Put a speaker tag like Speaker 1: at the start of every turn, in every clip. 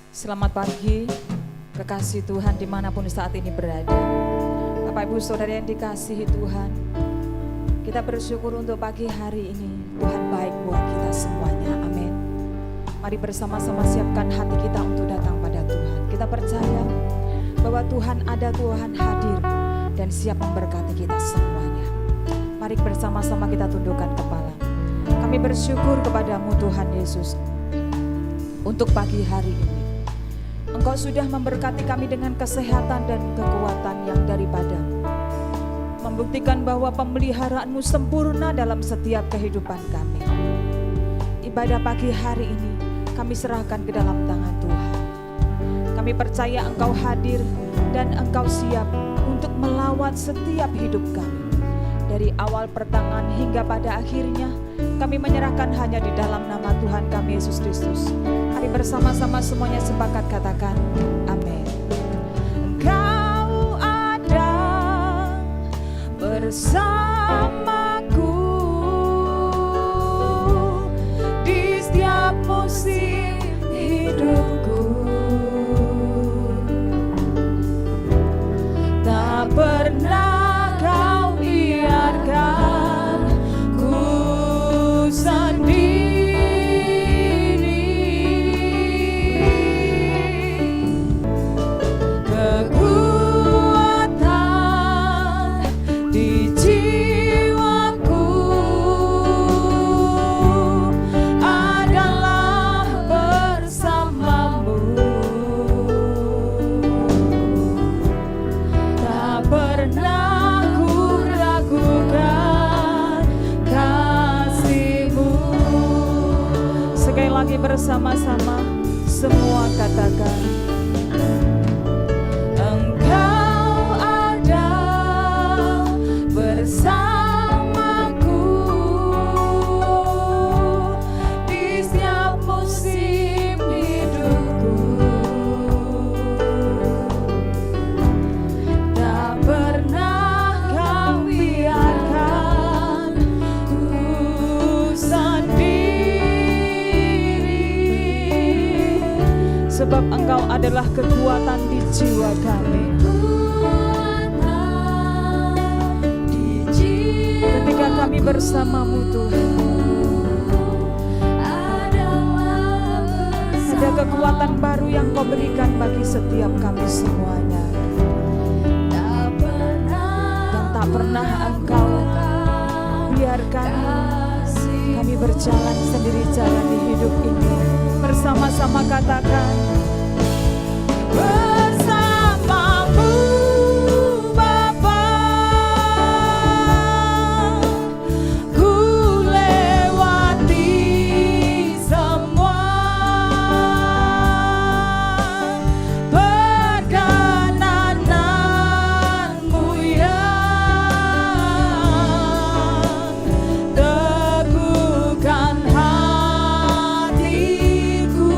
Speaker 1: Selamat pagi, kekasih Tuhan dimanapun saat ini berada. Bapak Ibu Saudara yang dikasihi Tuhan, kita bersyukur untuk pagi hari ini. Tuhan baik buat kita semuanya, amin. Mari bersama-sama siapkan hati kita untuk datang pada Tuhan. Kita percaya bahwa Tuhan ada, Tuhan hadir dan siap memberkati kita semuanya. Mari bersama-sama kita tundukkan kepala. Kami bersyukur kepadamu Tuhan Yesus untuk pagi hari ini. Engkau sudah memberkati kami dengan kesehatan dan kekuatan yang daripadamu. Membuktikan bahwa pemeliharaanmu sempurna dalam setiap kehidupan kami. Ibadah pagi hari ini kami serahkan ke dalam tangan Tuhan. Kami percaya Engkau hadir dan Engkau siap untuk melawat setiap hidup kami. Dari awal pertengahan hingga pada akhirnya, kami menyerahkan hanya di dalam nama Tuhan kami Yesus Kristus. Mari bersama-sama semuanya sepakat katakan amin. Engkau ada bersamaku di setiap musim hidupku. Tak pernah kau biarkan ku sendiri. Kekuatan di jiwaku adalah bersamamu. Tak pernah ku ragukan kasih-Mu. Sekali lagi bersama-sama semua katakan, Engkau ada bersamaku di setiap musim hidupku. Tak pernah kau biarkan ku sendiri, sebab Engkau adalah kekuatan di jiwa kami. Ketika kami bersamamu Tuhan, ada kekuatan baru yang Kau berikan bagi setiap kami semuanya. Dan tak pernah Engkau biarkan kami berjalan sendiri jalan di hidup ini. Bersama-sama katakan, bersamamu Bapa, ku lewati semua perkenananmu yang teguhkan hatiku.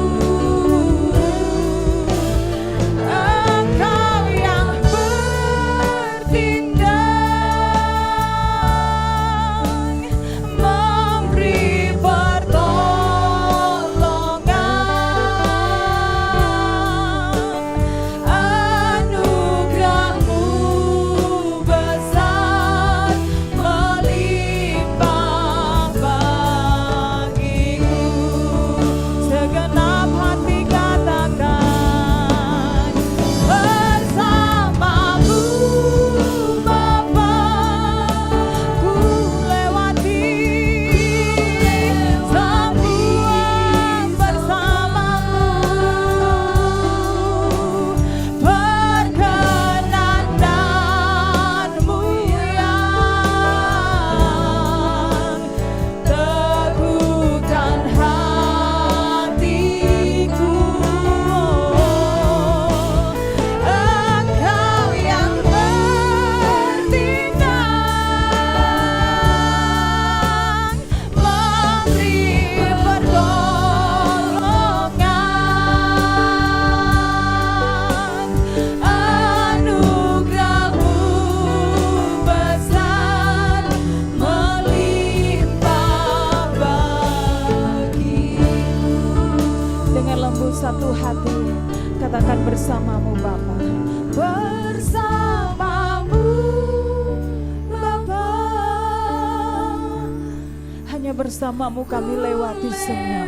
Speaker 1: bersamamu kami lewati semua.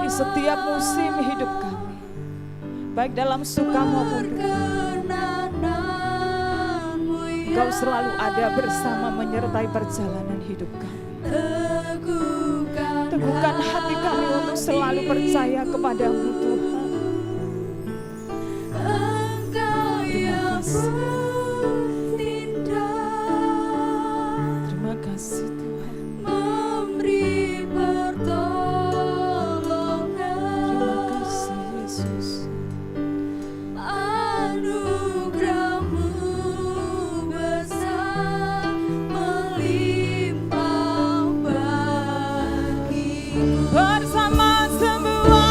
Speaker 1: Di setiap musim hidup kami, baik dalam suka maupun duka, Engkau selalu ada bersama menyertai perjalanan hidup kami. Teguhkan hati kami untuk selalu percaya kepadamu Tuhan. Terima kasih. Terima kasih Tuhan. Terima kasih Yesus. Bersama semua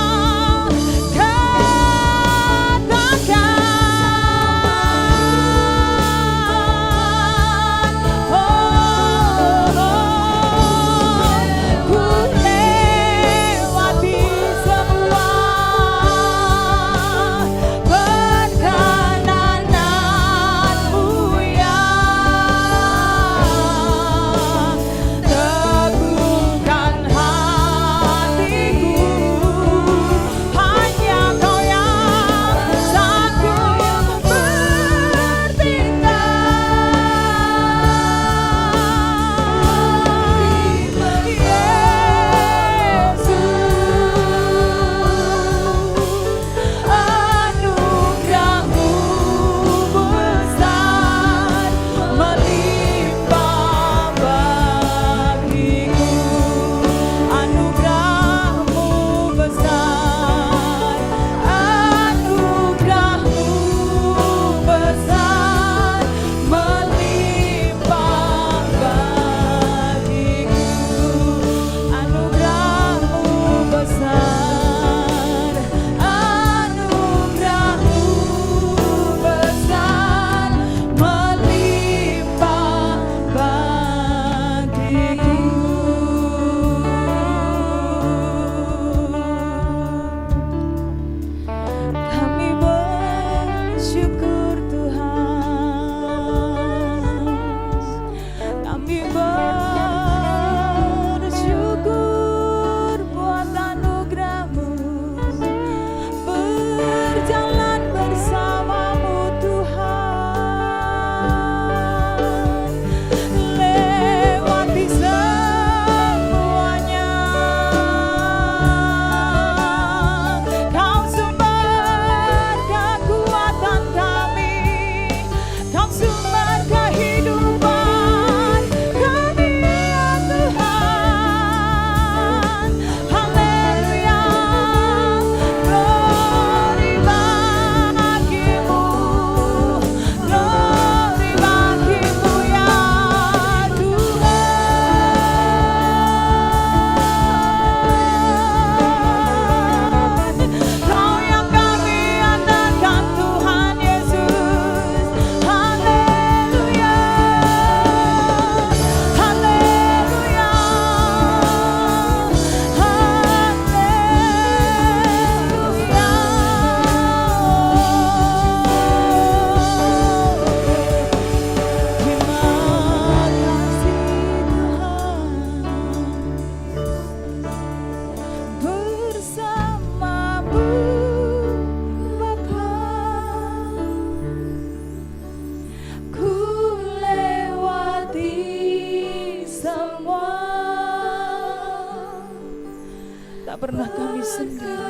Speaker 1: Tak pernah kami sendiri.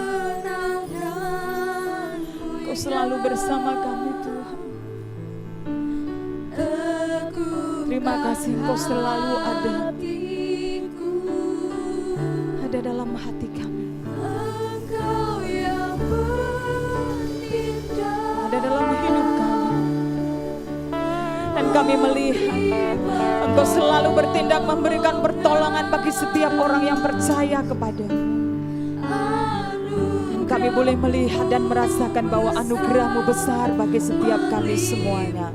Speaker 1: Kau selalu bersama kami Tuhan. Terima kasih Kau selalu ada dalam hati kami, ada dalam hidup kami. Dan kami melihat Engkau selalu bertindak memberikan pertolongan bagi setiap orang yang percaya kepadamu. Dan kami boleh melihat dan merasakan bahwa anugerah-Mu besar bagi setiap kami semuanya.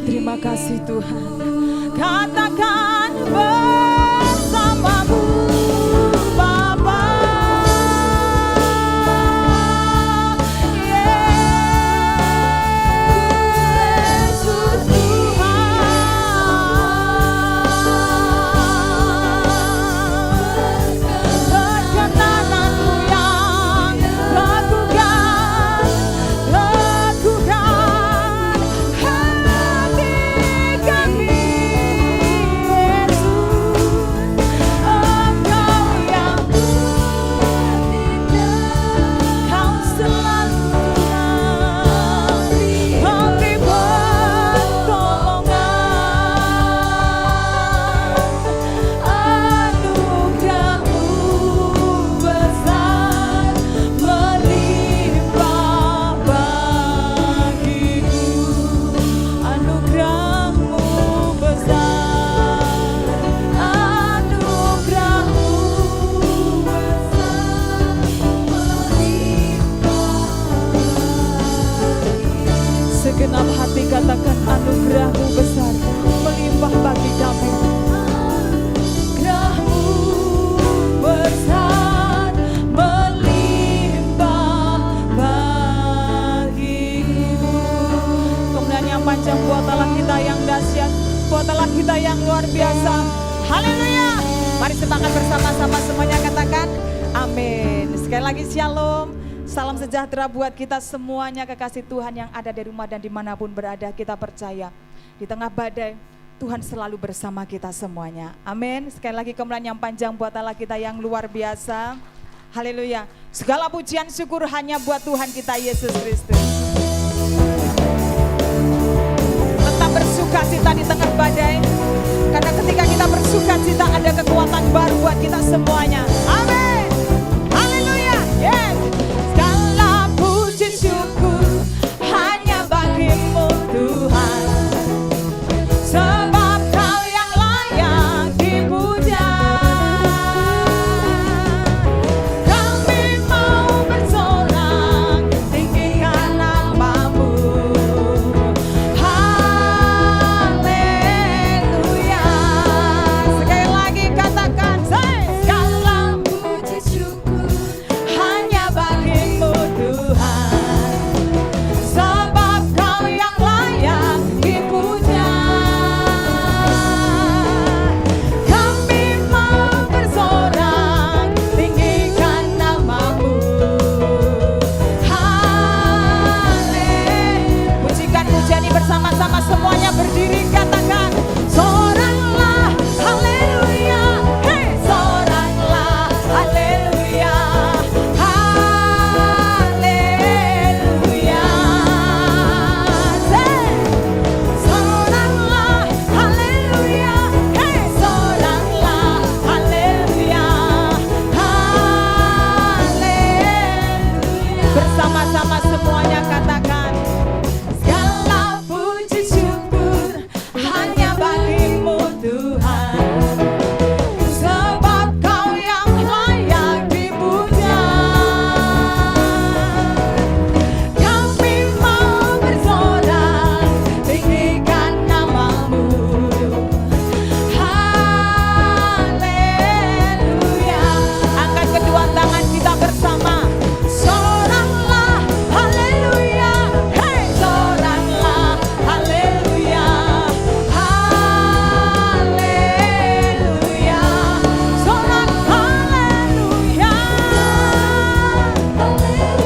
Speaker 1: Terima kasih Tuhan. Katakan bersamamu Bapa. Yesus Tuhan. buat Allah kita yang luar biasa. Haleluya. Mari semangat bersama-sama semuanya, katakan amin. Sekali lagi shalom. Salam sejahtera buat kita semuanya, kekasih Tuhan yang ada di rumah dan dimanapun berada. Kita percaya di tengah badai Tuhan selalu bersama kita semuanya. Amin. Sekali lagi kemuliaan yang panjang buat Allah kita yang luar biasa. Haleluya. Segala pujian syukur hanya buat Tuhan kita Yesus Kristus. Tetap bersuka cita di tengah badai, karena ketika kita bersuka cita ada kekuatan baru buat kita semuanya. Amin. Haleluya. Yes. Segala puji syukur hanya bagimu Tuhan, sebab Kau yang layak dipuja. Kami mau bersorak tinggikan nama-Mu. Haleluya. Sekali lagi katakan, segala puji syukur hanya bagimu Tuhan, sebab Kau yang layak dipuja. Kami mau bersorak tinggikan nama-Mu. Haleluya. Pujikan pujian ini bersama-sama semuanya, berdiri katakan soraklah haleluya. Hey, soraklah haleluya. Haleluya. Say, soraklah haleluya. Hey, soraklah haleluya. Haleluya. Bersama-sama semuanya katakan segala puji syukur hanya bagimu Tuhan, sebab Kau yang layak dipuja. Kami mau bersorak tinggikan nama-Mu. Haleluya. Angkat kedua tangan kita bersama. Soraklah haleluya. Hey, soraklah haleluya. Haleluya. Sorak haleluya.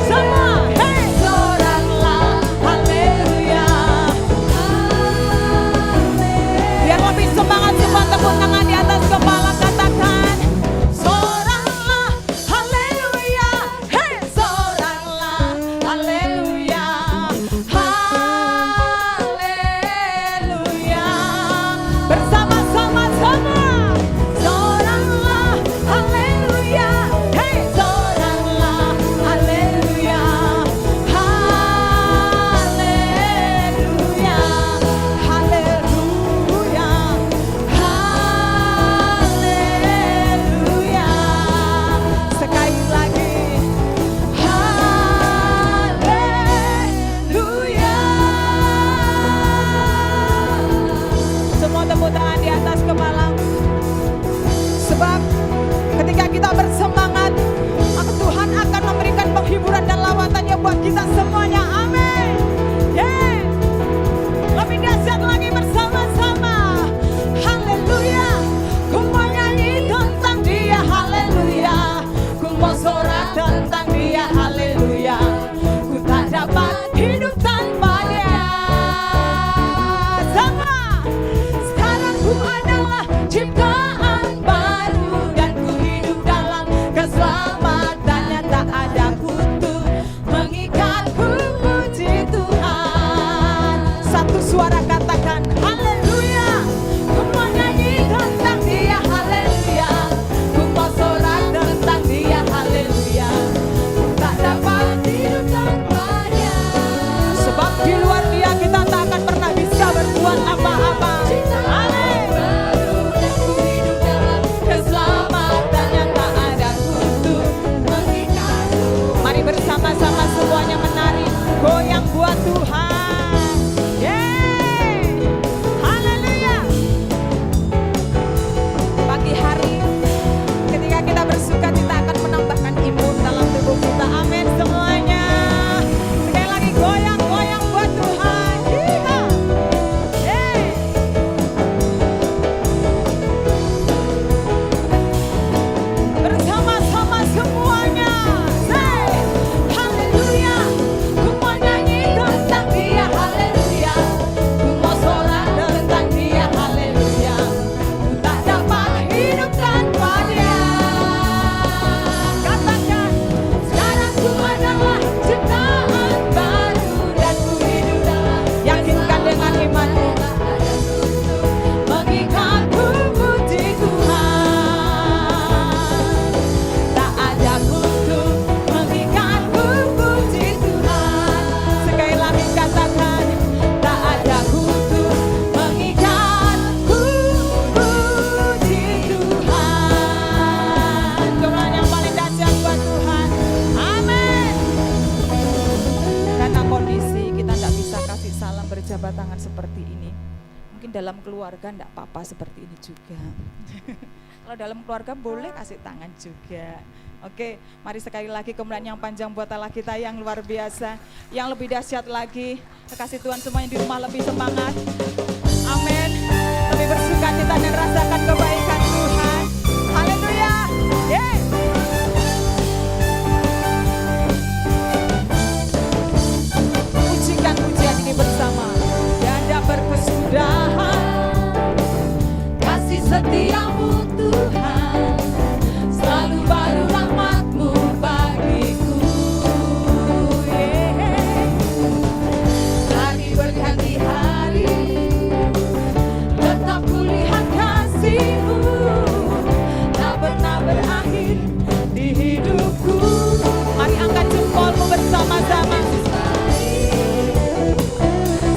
Speaker 1: Semua, hey, soraklah haleluya. Biar lebih semangat, semua tepuk tangan di atas kepala, katakan soraklah haleluya. Hey, soraklah haleluya. Haleluya. Bersama-sama semua. Soraklah haleluya. Hey, soraklah haleluya. Haleluya. Haleluya. Haleluya. Sekali lagi. Haleluya. Semua tepuk tangan di atas kepala. Sebab ketika kita bersemangat, maka Tuhan akan memberikan penghiburan dan lawatannya buat kita semuanya. Amin. Yeah. Lebih dahsyat lagi bersama-sama. Haleluya. Ku mau nyanyi tentang Dia. Haleluya. Ku mau sorak tentang Dia. Haleluya. Ku tak dapat hidup tanpa Dia. Sama. Sekarang ku adalah ciptaan baru, dan ku hidup dalam keselamatannya. Tak ada kutuk mengikatku berjabat tangan seperti ini. Mungkin dalam keluarga enggak apa-apa seperti ini juga. Kalau dalam keluarga boleh kasih tangan juga. Oke, mari sekali lagi kemuliaan yang panjang buat Allah kita yang luar biasa. Yang lebih dahsyat lagi, kekasih Tuhan semua yang di rumah lebih semangat. Amin. Lebih bersuka cita dan rasakan kebaikan Tuhan. Haleluya. Yeay. Pujikan pujian ini bersama. Tiada berkesudahan kasih setiamu Tuhan, selalu baru rahmat-Mu bagiku. Hari berganti hari, tetap kulihat kasih-Mu, tak pernah berakhir di hidupku. Mari angkat jempolmu bersama-sama.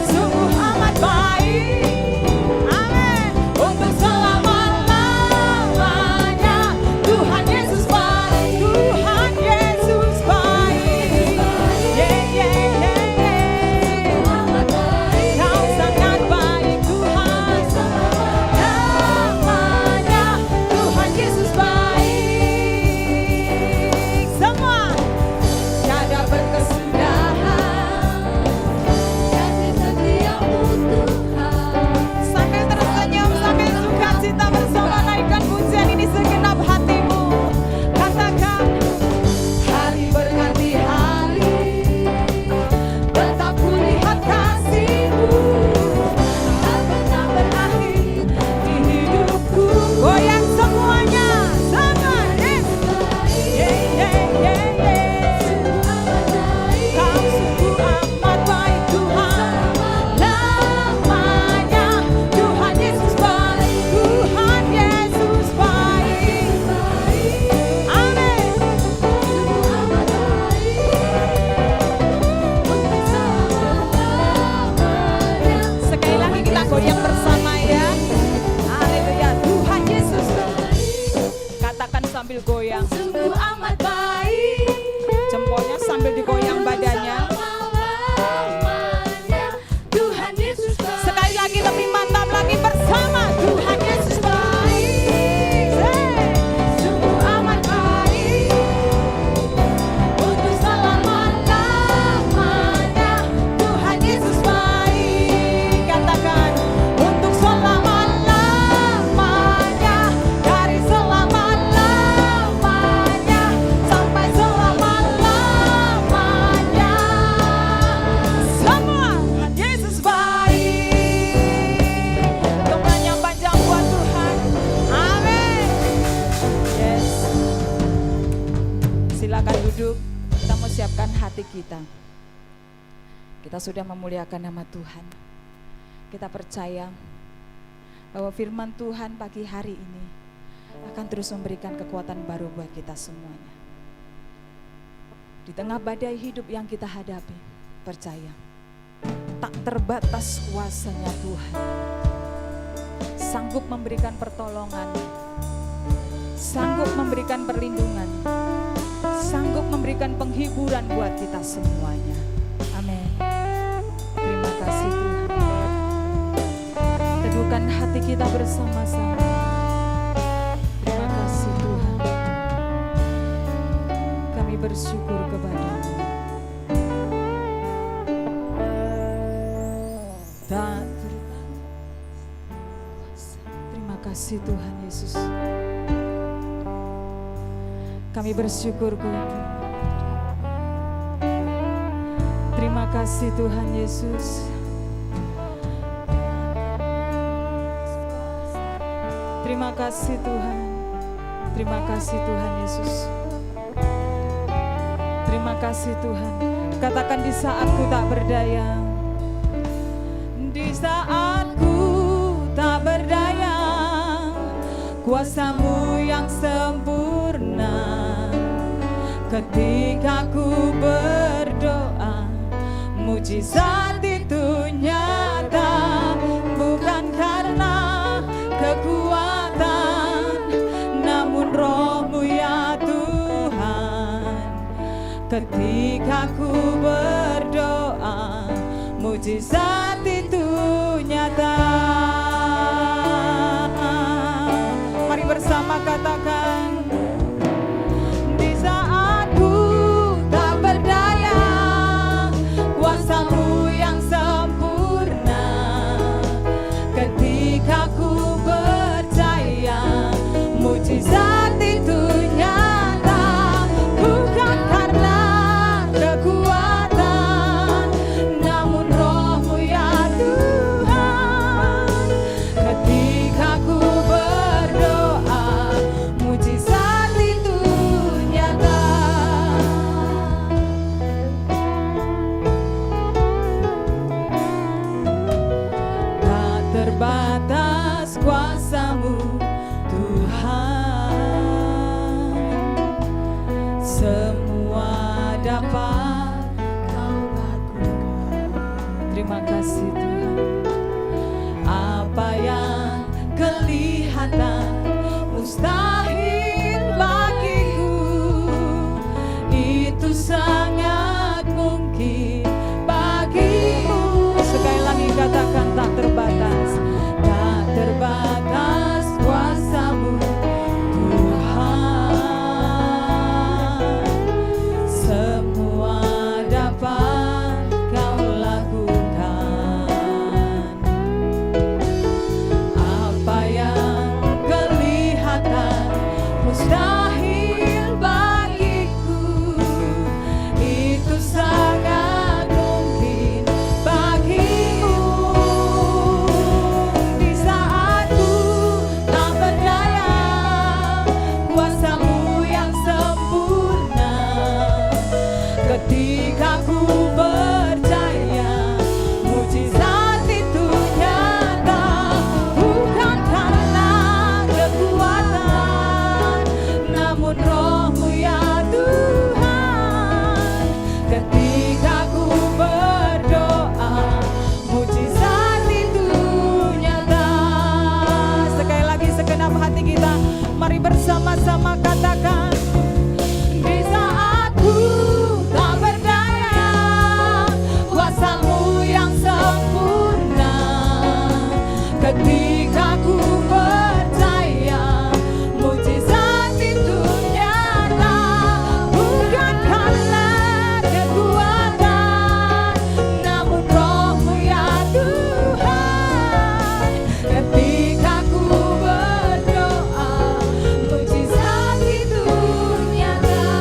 Speaker 1: Sungguh amat baik, amin, untuk selama-lamanya. Tuhan Yesus baik, Tuhan Yesus baik. Kau sangat baik Tuhan, namanya Tuhan Yesus baik. Semua tiada berkesudahan kasih setiamu Tuhan. Sambil tersenyum, sambil sukacita bersama, naikkan pujian ini segenap hatimu. Katakan, hari berganti hari, tetap kulihat kasih-Mu, tak pernah berakhir di hidupku. Goyang semuanya, sama. Kau sungguh amat baik Tuhan, namanya Tuhan Yesus baik, Tuhan Yesus baik. Amin. Sekali lagi kita goyang bersama ya. Haleluya, Tuhan Yesus baik. Katakan sambil goyang, sungguh amat baik. Jempolnya sambil digoyang badannya. Tuhan Yesus baik. Sekali lagi lebih mantap lagi bersama, Tuhan Yesus baik. Sungguh amat baik, untuk selama-lamanya. Tuhan Yesus baik. Katakan, untuk selama-lamanya, dari selama-lamanya sampai selama-lamanya. Semua Yesus baik. Kemuliaan yang panjang buat Tuhan. Amin. Yes. Silakan duduk. Kita mau siapkan hati kita. Kita sudah memuliakan nama Tuhan. Kita percaya bahwa firman Tuhan pagi hari ini akan terus memberikan kekuatan baru buat kita semuanya. Di tengah badai hidup yang kita hadapi, percaya tak terbatas kuasanya Tuhan. Sanggup memberikan pertolongan, sanggup memberikan perlindungan, sanggup memberikan penghiburan buat kita semuanya. Amin. Terima kasih Tuhan. Teduhkan hati kita bersama-sama. Terima kasih Tuhan. Kami bersyukur kepada-Mu. Tak terbatas. Terima kasih Tuhan Yesus. Kami bersyukur kepada-Mu. Terima kasih Tuhan Yesus. Terima kasih Tuhan. Terima kasih Tuhan Yesus. Terima kasih Tuhan. Katakan, di saatku tak berdaya, di saatku tak berdaya, kuasa-Mu yang sempurna. Ketika ku berdoa, mujizat itu nyata, bukan karena kekuatan, namun Roh-Mu ya Tuhan. Ketika ku berdoa, mujizat itu Terima kasih Tuhan. Apa yang kelihatan mustahil bagiku, itu sangat mungkin bagimu. Sekali lagi katakan, tak terbatas, tak terbatas kuasa-Mu Tuhan. Semua dapat Kau lakukan. Apa yang kelihatan mustahil bagiku, itu sangat mungkin bagimu. Di saat ku tak berdaya, kuasa-Mu yang sempurna. Ketika ku percaya, mujizat itu nyata, bukan karena kekuatan, namun Roh-Mu ya Tuhan. Ketika ku berdoa, mujizat itu nyata. Sekali lagi segenap hati kita, mari bersama-sama katakan. Di saat ku tak berdaya, kuasa-Mu yang sempurna. Ketika ku percaya, mujizat itu nyata, bukan karena kekuatan, namun Roh-Mu ya Tuhan. Ketika ku berdoa, mujizat itu nyata.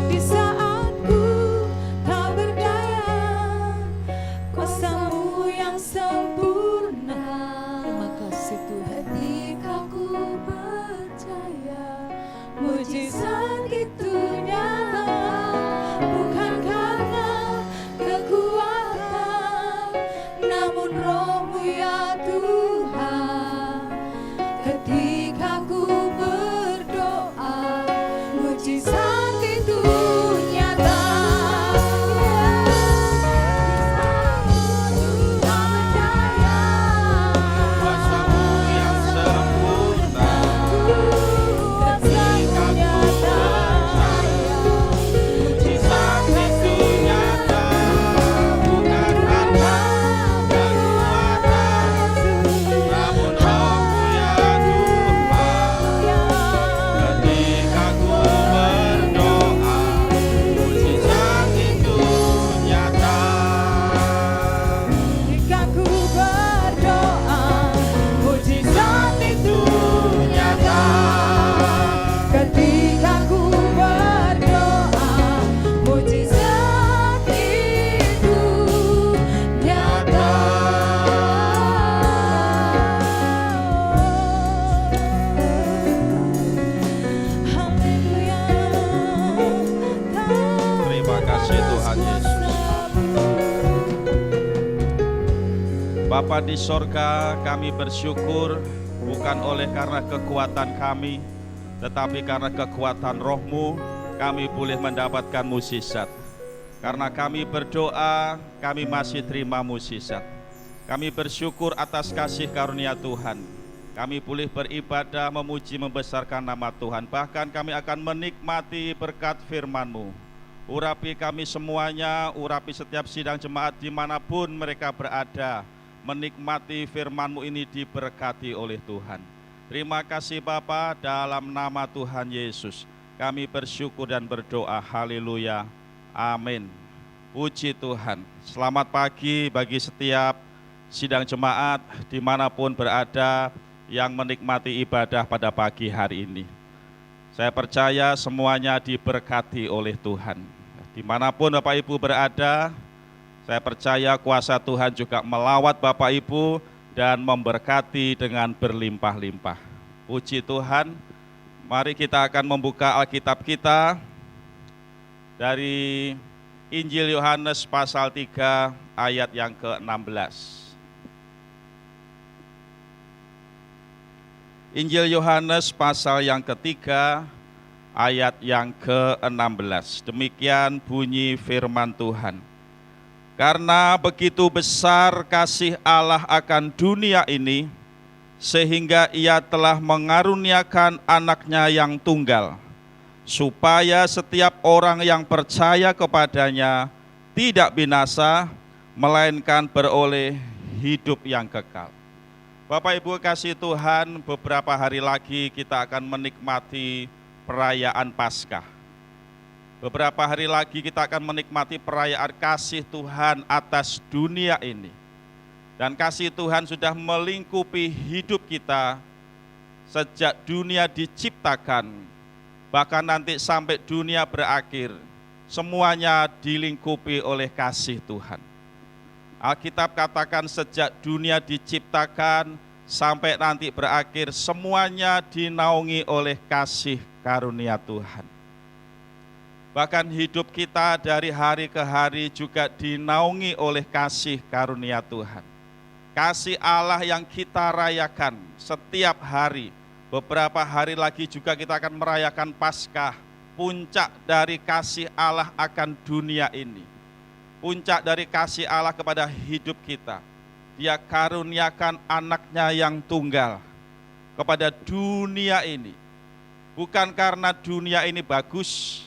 Speaker 1: Di saat ku tak berdaya, kuasa-Mu yang sempurna. Terima kasih Tuhan. Ketika ku percaya, mujizat itu nyata, bukan karena kekuatan, namun Roh-Mu ya Tuhan. Ketika ku berdoa, mujizat itu nyata.
Speaker 2: Kuasa-Mu yang sempurna. Ketika ku percaya, mujizat itu nyata, bukan karena kekuatan, namun Roh-Mu ya Tuhan. Ketika ku berdoa, mujizat itu nyata.
Speaker 1: Ketika ku berdoa, mujizat itu nyata. Ketika ku berdoa, mujizat itu nyata. Haleluya.
Speaker 2: Terima kasih Tuhan Yesus. Bapa di sorga, kami bersyukur bukan oleh karena kekuatan kami, tetapi karena kekuatan Roh-Mu, kami boleh mendapatkan mukjizat. Karena kami berdoa, kami masih terima mukjizat. Kami bersyukur atas kasih karunia Tuhan. Kami boleh beribadah, memuji, membesarkan nama Tuhan. Bahkan kami akan menikmati berkat firman-Mu. Urapi kami semuanya, urapi setiap sidang jemaat dimanapun mereka berada. Menikmati firman-Mu ini diberkati oleh Tuhan. Terima kasih Bapa, dalam nama Tuhan Yesus kami bersyukur dan berdoa. Haleluya, amin. Puji Tuhan. Selamat pagi bagi setiap sidang jemaat dimanapun berada yang menikmati ibadah pada pagi hari ini. Saya percaya semuanya diberkati oleh Tuhan. Dimanapun Bapak Ibu berada, saya percaya kuasa Tuhan juga melawat Bapak Ibu dan memberkati dengan berlimpah-limpah. Puji Tuhan. Mari kita akan membuka Alkitab kita dari Injil Yohanes pasal 3 ayat yang ke-16. Injil Yohanes pasal yang ketiga ayat yang ke-16. Demikian bunyi firman Tuhan. Karena begitu besar kasih Allah akan dunia ini, sehingga Ia telah mengaruniakan anaknya yang tunggal, supaya setiap orang yang percaya kepadanya tidak binasa, melainkan beroleh hidup yang kekal. Bapak Ibu kasih Tuhan, beberapa hari lagi kita akan menikmati perayaan Paskah. Beberapa hari lagi kita akan menikmati perayaan kasih Tuhan atas dunia ini. Dan kasih Tuhan sudah melingkupi hidup kita sejak dunia diciptakan, bahkan nanti sampai dunia berakhir, semuanya dilingkupi oleh kasih Tuhan. Alkitab katakan sejak dunia diciptakan sampai nanti berakhir, semuanya dinaungi oleh kasih karunia Tuhan. Bahkan hidup kita dari hari ke hari juga dinaungi oleh kasih karunia Tuhan. Kasih Allah yang kita rayakan setiap hari. Beberapa hari lagi juga kita akan merayakan Paskah, puncak dari kasih Allah akan dunia ini. Puncak dari kasih Allah kepada hidup kita. Dia karuniakan anaknya yang tunggal kepada dunia ini. Bukan karena dunia ini bagus,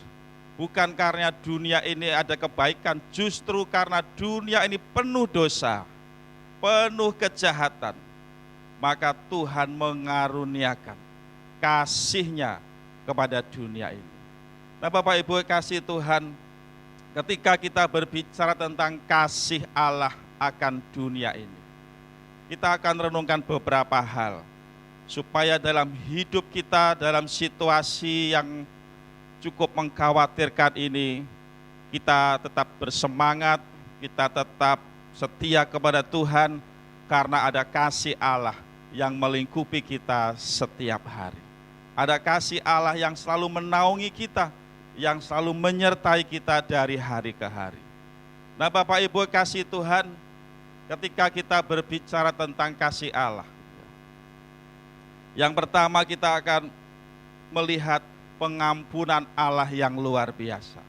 Speaker 2: bukan karena dunia ini ada kebaikan, justru karena dunia ini penuh dosa, penuh kejahatan, maka Tuhan mengaruniakan kasih-Nya kepada dunia ini. Nah Bapak Ibu kasih Tuhan, ketika kita berbicara tentang kasih Allah akan dunia ini, kita akan renungkan beberapa hal, supaya dalam hidup kita, dalam situasi yang cukup mengkhawatirkan ini, kita tetap bersemangat, kita tetap setia kepada Tuhan, karena ada kasih Allah yang melingkupi kita setiap hari. Ada kasih Allah yang selalu menaungi kita, yang selalu menyertai kita dari hari ke hari. Nah Bapak Ibu kasih Tuhan, ketika kita berbicara tentang kasih Allah, yang pertama kita akan melihat pengampunan Allah yang luar biasa.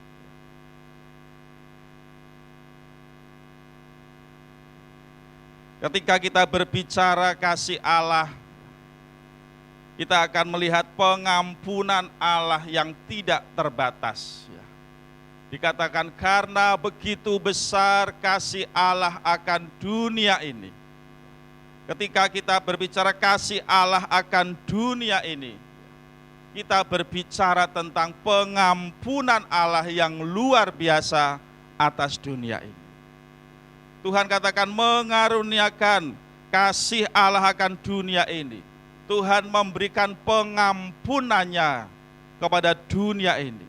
Speaker 2: Ketika kita berbicara kasih Allah, kita akan melihat pengampunan Allah yang tidak terbatas. Dikatakan karena begitu besar kasih Allah akan dunia ini. Ketika kita berbicara kasih Allah akan dunia ini, kita berbicara tentang pengampunan Allah yang luar biasa atas dunia ini. Tuhan katakan mengaruniakan kasih Allah akan dunia ini. Tuhan memberikan pengampunannya kepada dunia ini.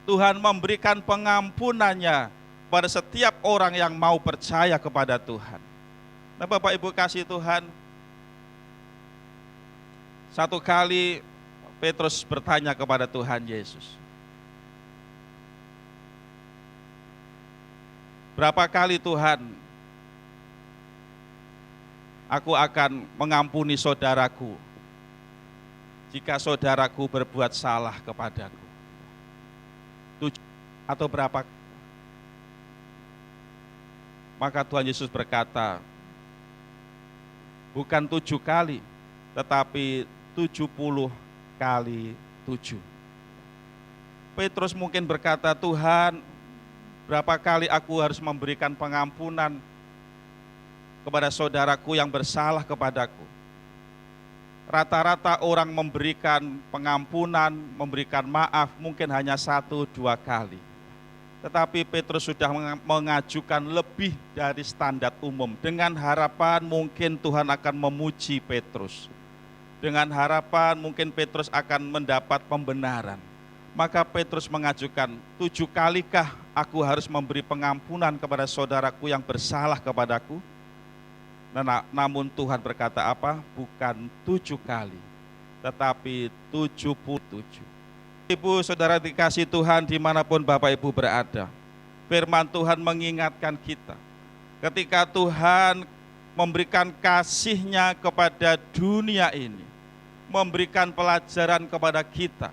Speaker 2: Tuhan memberikan pengampunannya pada setiap orang yang mau percaya kepada Tuhan. Nah Bapak Ibu kasih Tuhan, satu kali Petrus bertanya kepada Tuhan Yesus, berapa kali Tuhan aku akan mengampuni saudaraku jika saudaraku berbuat salah kepadaku? 7 atau berapa? Maka Tuhan Yesus berkata, bukan 7 kali, tetapi 70 kali 7. Petrus mungkin berkata, Tuhan, berapa kali aku harus memberikan pengampunan kepada saudaraku yang bersalah kepadaku? Rata-rata orang memberikan pengampunan, memberikan maaf mungkin hanya 1-2 kali. Tetapi Petrus sudah mengajukan lebih dari standar umum, dengan harapan mungkin Tuhan akan memuji Petrus. Dengan harapan mungkin Petrus akan mendapat pembenaran. Maka Petrus mengajukan, 7 kalikah aku harus memberi pengampunan kepada saudaraku yang bersalah kepadaku? Namun Tuhan berkata apa? Bukan 7 kali, tetapi 77. Ibu saudara dikasih Tuhan dimanapun Bapak Ibu berada, firman Tuhan mengingatkan kita, ketika Tuhan memberikan kasih-Nya kepada dunia ini, memberikan pelajaran kepada kita,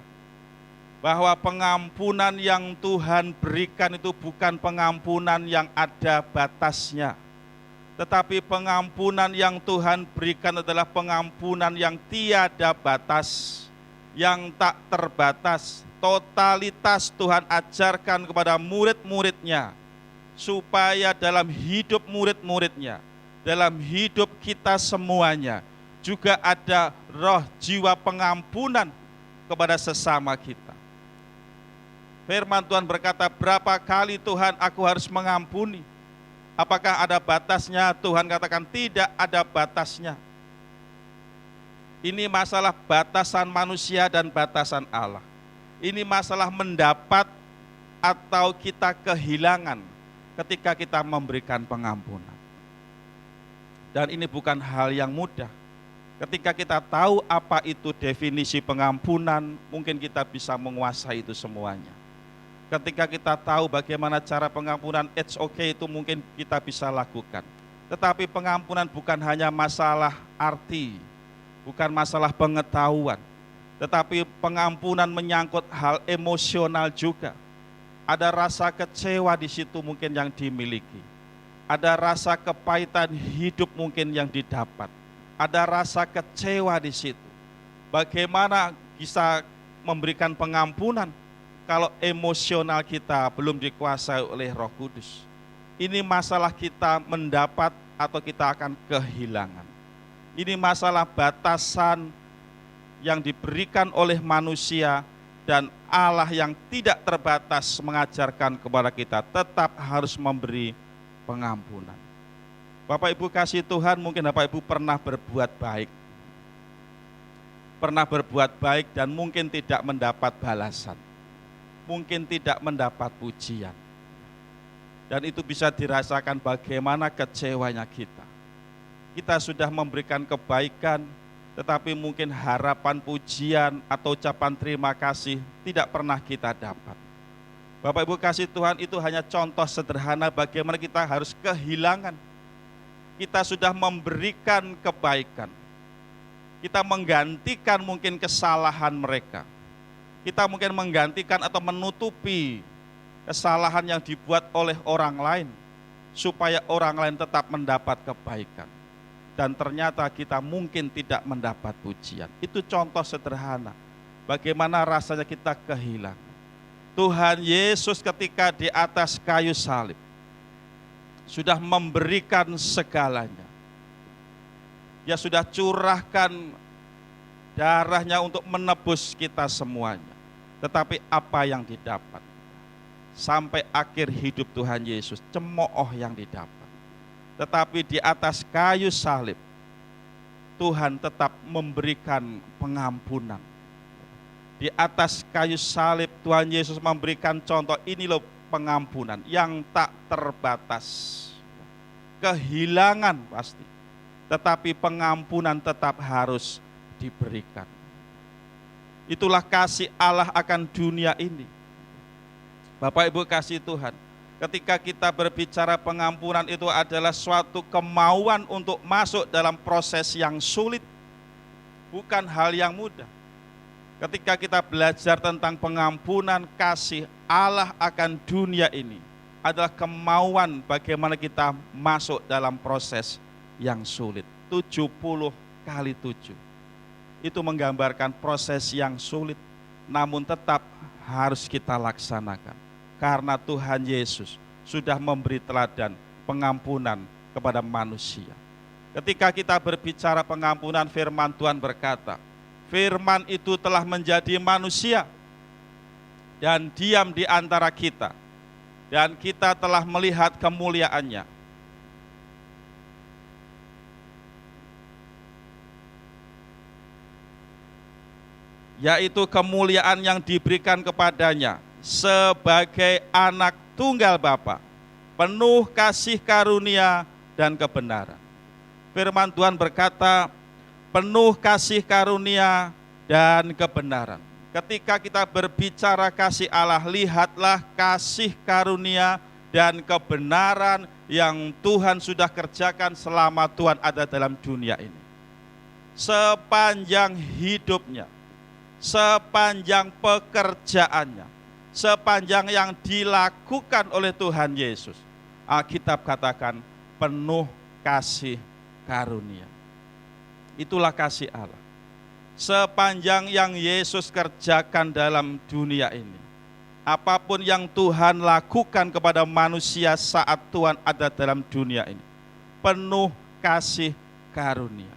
Speaker 2: bahwa pengampunan yang Tuhan berikan itu bukan pengampunan yang ada batasnya, tetapi pengampunan yang Tuhan berikan adalah pengampunan yang tiada batas, yang tak terbatas. Totalitas Tuhan ajarkan kepada murid-muridnya, supaya dalam hidup murid-muridnya, dalam hidup kita semuanya, juga ada roh jiwa pengampunan kepada sesama kita. Firman Tuhan berkata, berapa kali Tuhan aku harus mengampuni? Apakah ada batasnya? Tuhan katakan tidak ada batasnya. Ini masalah batasan manusia dan batasan Allah. Ini masalah mendapat atau kita kehilangan ketika kita memberikan pengampunan. Dan ini bukan hal yang mudah. Ketika kita tahu apa itu definisi pengampunan, mungkin kita bisa menguasai itu semuanya. Ketika kita tahu bagaimana cara pengampunan, it's okay, itu mungkin kita bisa lakukan. Tetapi pengampunan bukan hanya masalah arti, bukan masalah pengetahuan, tetapi pengampunan menyangkut hal emosional juga. Ada rasa kecewa di situ mungkin yang dimiliki. Ada rasa kepahitan hidup mungkin yang didapat. Ada rasa kecewa di situ. Bagaimana bisa memberikan pengampunan kalau emosional kita belum dikuasai oleh Roh Kudus? Ini masalah kita mendapat atau kita akan kehilangan. Ini masalah batasan yang diberikan oleh manusia, dan Allah yang tidak terbatas mengajarkan kepada kita tetap harus memberi pengampunan. Bapak Ibu kasih Tuhan, mungkin Bapak Ibu pernah berbuat baik. Pernah berbuat baik dan mungkin tidak mendapat balasan. Mungkin tidak mendapat pujian. Dan itu bisa dirasakan bagaimana kecewanya kita. Kita sudah memberikan kebaikan, tetapi mungkin harapan pujian atau ucapan terima kasih tidak pernah kita dapat. Bapak Ibu kasih Tuhan, itu hanya contoh sederhana bagaimana kita harus kehilangan. Kita sudah memberikan kebaikan. Kita menggantikan mungkin kesalahan mereka. Kita mungkin menggantikan atau menutupi kesalahan yang dibuat oleh orang lain, supaya orang lain tetap mendapat kebaikan. Dan ternyata kita mungkin tidak mendapat pujian. Itu contoh sederhana bagaimana rasanya kita kehilangan. Tuhan Yesus ketika di atas kayu salib sudah memberikan segalanya. Dia sudah curahkan darahnya untuk menebus kita semuanya. Tetapi apa yang didapat? Sampai akhir hidup Tuhan Yesus, cemooh yang didapat. Tetapi di atas kayu salib, Tuhan tetap memberikan pengampunan. Di atas kayu salib, Tuhan Yesus memberikan contoh, ini loh pengampunan yang tak terbatas. Kehilangan pasti, tetapi pengampunan tetap harus diberikan. Itulah kasih Allah akan dunia ini. Bapak Ibu kasih Tuhan, ketika kita berbicara pengampunan itu adalah suatu kemauan untuk masuk dalam proses yang sulit, bukan hal yang mudah. Ketika kita belajar tentang pengampunan kasih Allah akan dunia ini, adalah kemauan bagaimana kita masuk dalam proses yang sulit. 70 kali 7. Itu menggambarkan proses yang sulit, namun tetap harus kita laksanakan. Karena Tuhan Yesus sudah memberi teladan pengampunan kepada manusia. Ketika kita berbicara pengampunan, firman Tuhan berkata, firman itu telah menjadi manusia dan diam di antara kita, dan kita telah melihat kemuliaannya. Yaitu kemuliaan yang diberikan kepadanya sebagai anak tunggal Bapa, penuh kasih karunia dan kebenaran. Firman Tuhan berkata, penuh kasih karunia dan kebenaran. Ketika kita berbicara kasih Allah, lihatlah kasih karunia dan kebenaran yang Tuhan sudah kerjakan selama Tuhan ada dalam dunia ini. Sepanjang hidupnya, sepanjang pekerjaannya, sepanjang yang dilakukan oleh Tuhan Yesus, Alkitab katakan penuh kasih karunia. Itulah kasih Allah. Sepanjang yang Yesus kerjakan dalam dunia ini, apapun yang Tuhan lakukan kepada manusia saat Tuhan ada dalam dunia ini, penuh kasih karunia.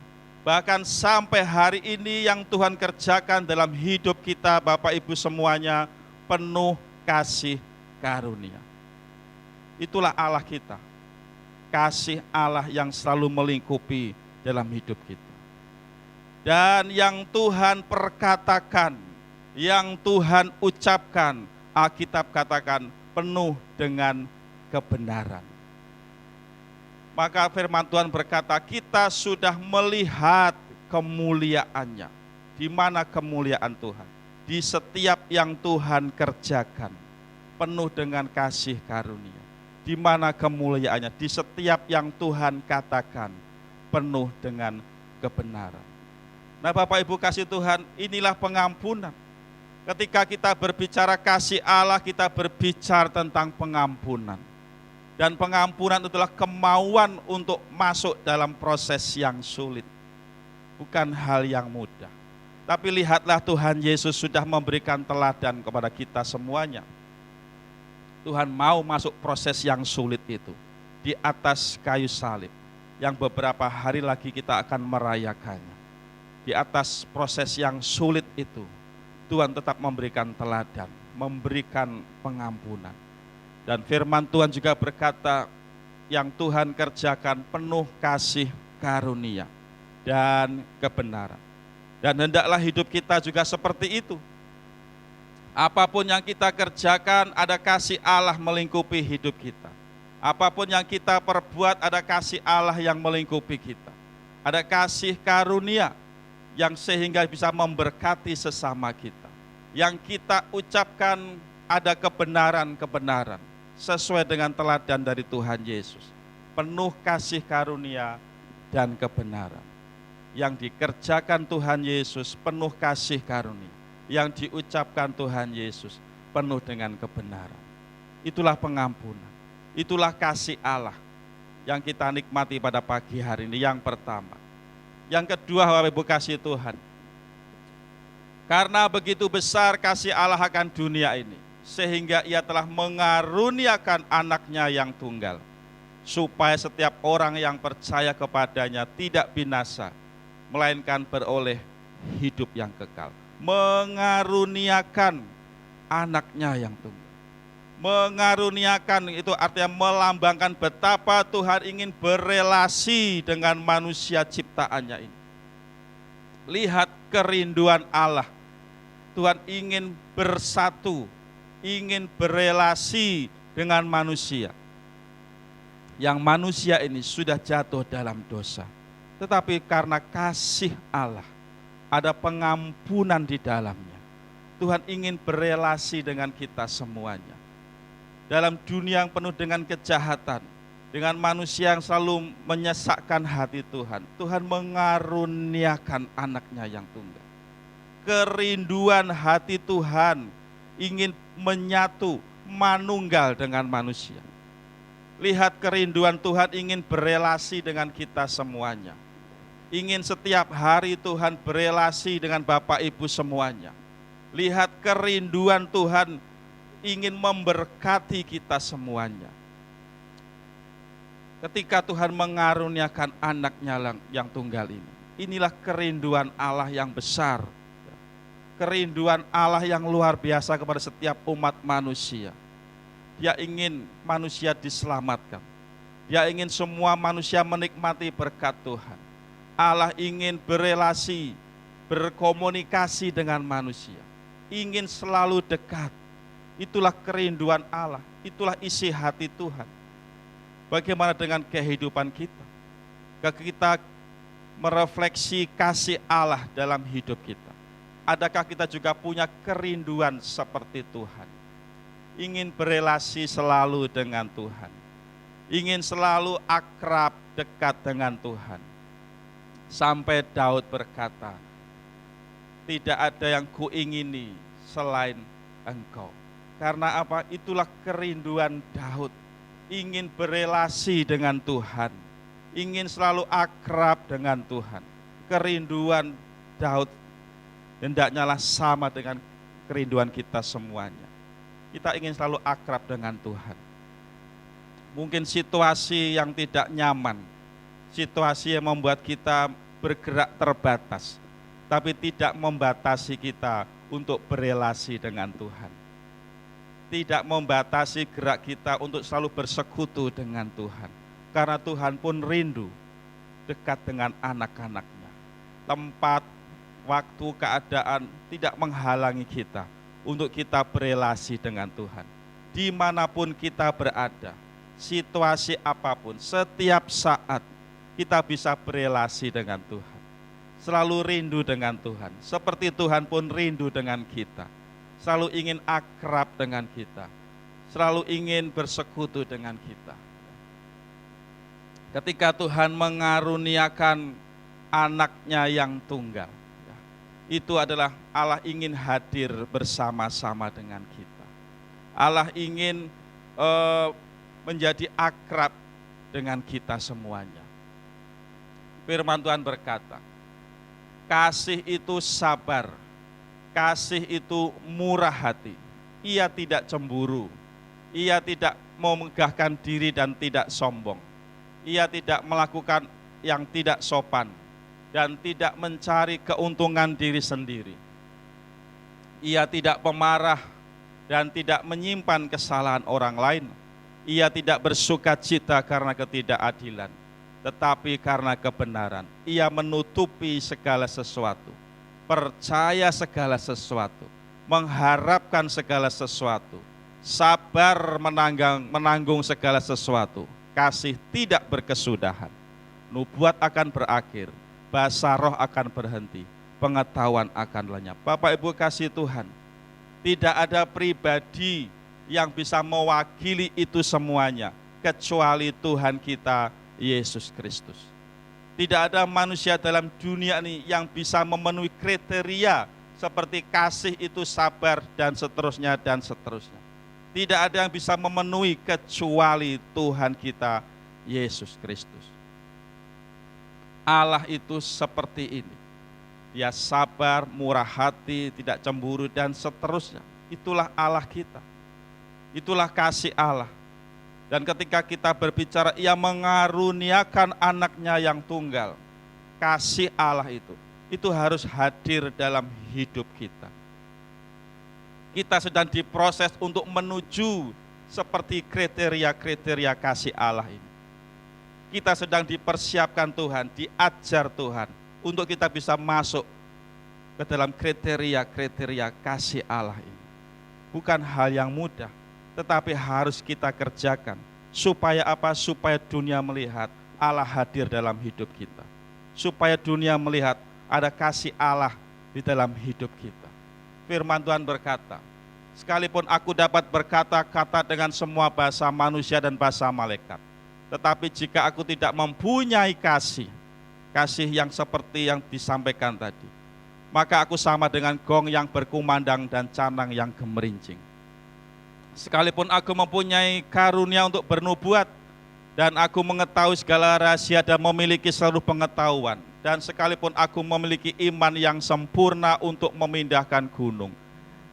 Speaker 2: Bahkan sampai hari ini yang Tuhan kerjakan dalam hidup kita, Bapak Ibu semuanya, penuh kasih karunia. Itulah Allah kita. Kasih Allah yang selalu melingkupi dalam hidup kita. Dan yang Tuhan perkatakan, yang Tuhan ucapkan, Alkitab katakan penuh dengan kebenaran. Maka firman Tuhan berkata, kita sudah melihat kemuliaannya. Di mana kemuliaan Tuhan? Di setiap yang Tuhan kerjakan, penuh dengan kasih karunia. Di mana kemuliaannya? Di setiap yang Tuhan katakan, penuh dengan kebenaran. Nah Bapak Ibu kasih Tuhan, inilah pengampunan. Ketika kita berbicara kasih Allah, kita berbicara tentang pengampunan. Dan pengampunan itulah kemauan untuk masuk dalam proses yang sulit. Bukan hal yang mudah. Tapi lihatlah Tuhan Yesus sudah memberikan teladan kepada kita semuanya. Tuhan mau masuk proses yang sulit itu. Di atas kayu salib. Yang beberapa hari lagi kita akan merayakannya. Di atas proses yang sulit itu, Tuhan tetap memberikan teladan, memberikan pengampunan. Dan firman Tuhan juga berkata, yang Tuhan kerjakan penuh kasih karunia dan kebenaran. Dan hendaklah hidup kita juga seperti itu. Apapun yang kita kerjakan, ada kasih Allah melingkupi hidup kita. Apapun yang kita perbuat, ada kasih Allah yang melingkupi kita. Ada kasih karunia yang sehingga bisa memberkati sesama kita. Yang kita ucapkan ada kebenaran-kebenaran sesuai dengan teladan dari Tuhan Yesus. Penuh kasih karunia dan kebenaran. Yang dikerjakan Tuhan Yesus penuh kasih karunia. Yang diucapkan Tuhan Yesus penuh dengan kebenaran. Itulah pengampunan. Itulah kasih Allah yang kita nikmati pada pagi hari ini, yang pertama. Yang kedua, Bapak Ibu kasih Tuhan, karena begitu besar kasih Allah akan dunia ini, sehingga ia telah mengaruniakan anaknya yang tunggal, supaya setiap orang yang percaya kepadanya tidak binasa, melainkan beroleh hidup yang kekal. Mengaruniakan anaknya yang tunggal. Mengaruniakan itu artinya melambangkan betapa Tuhan ingin berelasi dengan manusia ciptaannya ini. Lihat kerinduan Allah. Tuhan ingin bersatu, ingin berelasi dengan manusia. Yang manusia ini sudah jatuh dalam dosa. Tetapi karena kasih Allah, ada pengampunan di dalamnya. Tuhan ingin berelasi dengan kita semuanya. Dalam dunia yang penuh dengan kejahatan, dengan manusia yang selalu menyesakkan hati Tuhan, Tuhan mengaruniakan anaknya yang tunggal. Kerinduan hati Tuhan ingin menyatu, manunggal dengan manusia. Lihat kerinduan Tuhan ingin berelasi dengan kita semuanya. Ingin setiap hari Tuhan berelasi dengan Bapak Ibu semuanya. Lihat kerinduan Tuhan ingin memberkati kita semuanya. Ketika Tuhan mengaruniakan anaknya yang tunggal ini, inilah kerinduan Allah yang besar. Kerinduan Allah yang luar biasa kepada setiap umat manusia. Dia ingin manusia diselamatkan. Dia ingin semua manusia menikmati berkat Tuhan. Allah ingin berelasi, berkomunikasi dengan manusia. Ingin selalu dekat. Itulah kerinduan Allah, itulah isi hati Tuhan. Bagaimana dengan kehidupan kita? Kita merefleksi kasih Allah dalam hidup kita. Adakah kita juga punya kerinduan seperti Tuhan? Ingin berelasi selalu dengan Tuhan. Ingin selalu akrab dekat dengan Tuhan. Sampai Daud berkata, tidak ada yang kuingini selain Engkau. Karena apa? Itulah kerinduan Daud, ingin berelasi dengan Tuhan, ingin selalu akrab dengan Tuhan. Kerinduan Daud hendaknya sama dengan kerinduan kita semuanya. Kita ingin selalu akrab dengan Tuhan. Mungkin situasi yang tidak nyaman, situasi yang membuat kita bergerak terbatas, tapi tidak membatasi kita untuk berelasi dengan Tuhan. Tidak membatasi gerak kita untuk selalu bersekutu dengan Tuhan. Karena Tuhan pun rindu dekat dengan anak-anaknya. Tempat, waktu, keadaan tidak menghalangi kita untuk kita berelasi dengan Tuhan. Dimanapun kita berada, situasi apapun, setiap saat kita bisa berelasi dengan Tuhan. Selalu rindu dengan Tuhan, seperti Tuhan pun rindu dengan kita. Selalu ingin akrab dengan kita, selalu ingin bersekutu dengan kita. Ketika Tuhan mengaruniakan anaknya yang tunggal, itu adalah Allah ingin hadir bersama-sama dengan kita. Allah ingin menjadi akrab dengan kita semuanya. Firman Tuhan berkata, kasih itu sabar, kasih itu murah hati, ia tidak cemburu, ia tidak memegahkan diri dan tidak sombong, ia tidak melakukan yang tidak sopan, dan tidak mencari keuntungan diri sendiri. Ia tidak pemarah dan tidak menyimpan kesalahan orang lain. Ia tidak bersuka cita karena ketidakadilan, tetapi karena kebenaran. Ia menutupi segala sesuatu, percaya segala sesuatu, mengharapkan segala sesuatu, sabar menanggung segala sesuatu, kasih tidak berkesudahan, nubuat akan berakhir, bahasa roh akan berhenti, pengetahuan akan lenyap. Bapak Ibu kasih Tuhan, tidak ada pribadi yang bisa mewakili itu semuanya, kecuali Tuhan kita, Yesus Kristus. Tidak ada manusia dalam dunia ini yang bisa memenuhi kriteria seperti kasih itu sabar dan seterusnya dan seterusnya. Tidak ada yang bisa memenuhi kecuali Tuhan kita, Yesus Kristus. Allah itu seperti ini. Dia sabar, murah hati, tidak cemburu dan seterusnya. Itulah Allah kita. Itulah kasih Allah. Dan ketika kita berbicara, ia mengaruniakan anaknya yang tunggal. Kasih Allah itu harus hadir dalam hidup kita. Kita sedang diproses untuk menuju seperti kriteria-kriteria kasih Allah ini. Kita sedang dipersiapkan Tuhan, diajar Tuhan, untuk kita bisa masuk ke dalam kriteria-kriteria kasih Allah ini. Bukan hal yang mudah, tetapi harus kita kerjakan. Supaya apa? Supaya dunia melihat Allah hadir dalam hidup kita. Supaya dunia melihat ada kasih Allah di dalam hidup kita. Firman Tuhan berkata, sekalipun aku dapat berkata-kata dengan semua bahasa manusia dan bahasa malaikat, tetapi jika aku tidak mempunyai kasih yang seperti yang disampaikan tadi, maka aku sama dengan gong yang berkumandang dan canang yang gemerincing. Sekalipun aku mempunyai karunia untuk bernubuat, dan aku mengetahui segala rahasia dan memiliki seluruh pengetahuan, dan sekalipun aku memiliki iman yang sempurna untuk memindahkan gunung,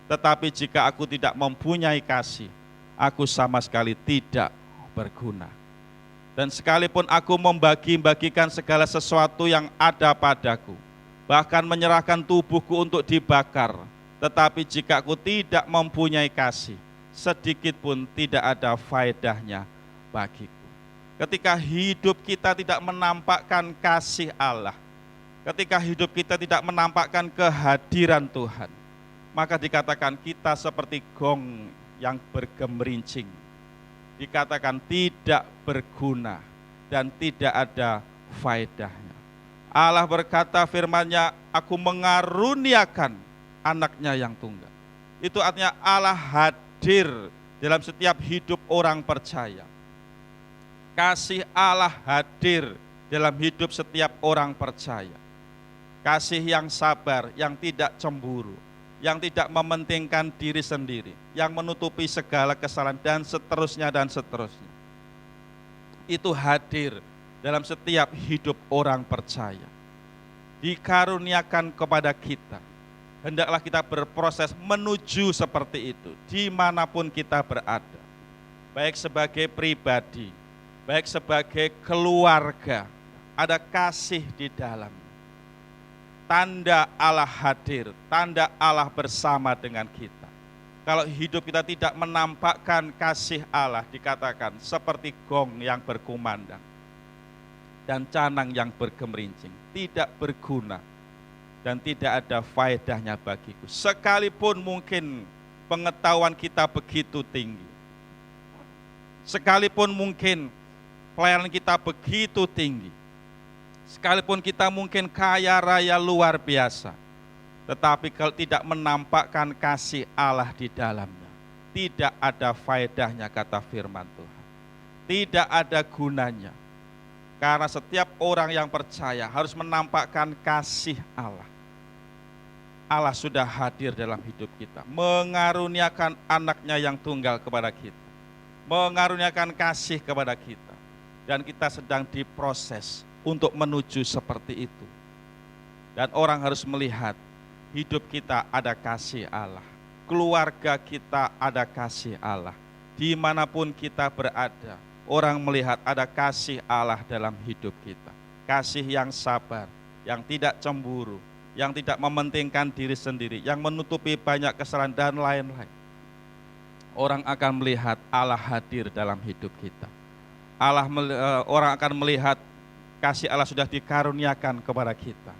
Speaker 2: tetapi jika aku tidak mempunyai kasih, aku sama sekali tidak berguna. Dan sekalipun aku membagi-bagikan segala sesuatu yang ada padaku, bahkan menyerahkan tubuhku untuk dibakar, tetapi jika aku tidak mempunyai kasih, sedikit pun tidak ada faedahnya bagiku. Ketika hidup kita tidak menampakkan kasih Allah, ketika hidup kita tidak menampakkan kehadiran Tuhan, maka dikatakan kita seperti gong yang bergemerincing. Dikatakan tidak berguna dan tidak ada faedahnya. Allah berkata firman-Nya, aku mengaruniakan anaknya yang tunggal. Itu artinya Allah hadir dalam setiap hidup orang percaya. Kasih Allah hadir dalam hidup setiap orang percaya. kasih yang sabar, yang tidak cemburu, yang tidak mementingkan diri sendiri, yang menutupi segala kesalahan, dan seterusnya dan seterusnya. Itu hadir dalam setiap hidup orang percaya. Dikaruniakan kepada kita. Hendaklah kita berproses menuju seperti itu, dimanapun kita berada. Baik sebagai pribadi, baik sebagai keluarga, ada kasih di dalam. Tanda Allah hadir, tanda Allah bersama dengan kita. Kalau hidup kita tidak menampakkan kasih Allah, dikatakan seperti gong yang berkumandang dan canang yang bergemerincing, tidak berguna dan tidak ada faedahnya bagiku. Sekalipun mungkin pengetahuan kita begitu tinggi, sekalipun mungkin pelayanan kita begitu tinggi, sekalipun kita mungkin kaya raya luar biasa, tetapi kalau tidak menampakkan kasih Allah di dalamnya, tidak ada faedahnya, kata firman Tuhan. Tidak ada gunanya. Karena setiap orang yang percaya harus menampakkan kasih Allah. Allah sudah hadir dalam hidup kita, mengaruniakan anaknya yang tunggal kepada kita, mengaruniakan kasih kepada kita, dan kita sedang diproses untuk menuju seperti itu. Dan orang harus melihat hidup kita ada kasih Allah, keluarga kita ada kasih Allah, dimanapun kita berada, orang melihat ada kasih Allah dalam hidup kita. Kasih yang sabar, yang tidak cemburu, yang tidak mementingkan diri sendiri, yang menutupi banyak kesalahan dan lain-lain. Orang akan melihat Allah hadir dalam hidup kita. Orang akan melihat kasih Allah sudah dikaruniakan kepada kita.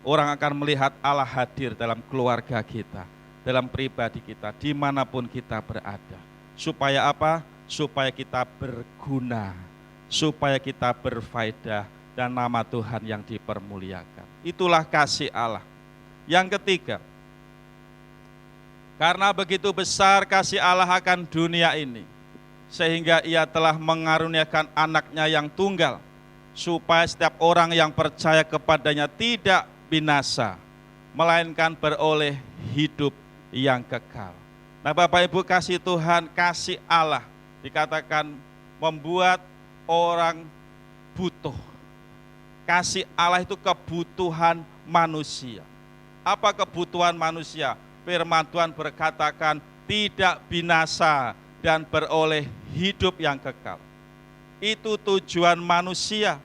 Speaker 2: Orang akan melihat Allah hadir dalam keluarga kita, dalam pribadi kita, dimanapun kita berada. Supaya apa? Supaya kita berguna, supaya kita berfaedah, dan nama Tuhan yang dipermuliakan. Itulah kasih Allah. Yang ketiga, karena begitu besar kasih Allah akan dunia ini, sehingga Ia telah mengaruniakan anaknya yang tunggal, supaya setiap orang yang percaya kepadanya tidak binasa, melainkan beroleh hidup yang kekal. Nah Bapak Ibu kasih Tuhan, kasih Allah dikatakan membuat orang butuh. Kasih Allah itu kebutuhan manusia. Apa kebutuhan manusia? Firman Tuhan berkatakan tidak binasa dan beroleh hidup yang kekal. Itu tujuan manusia,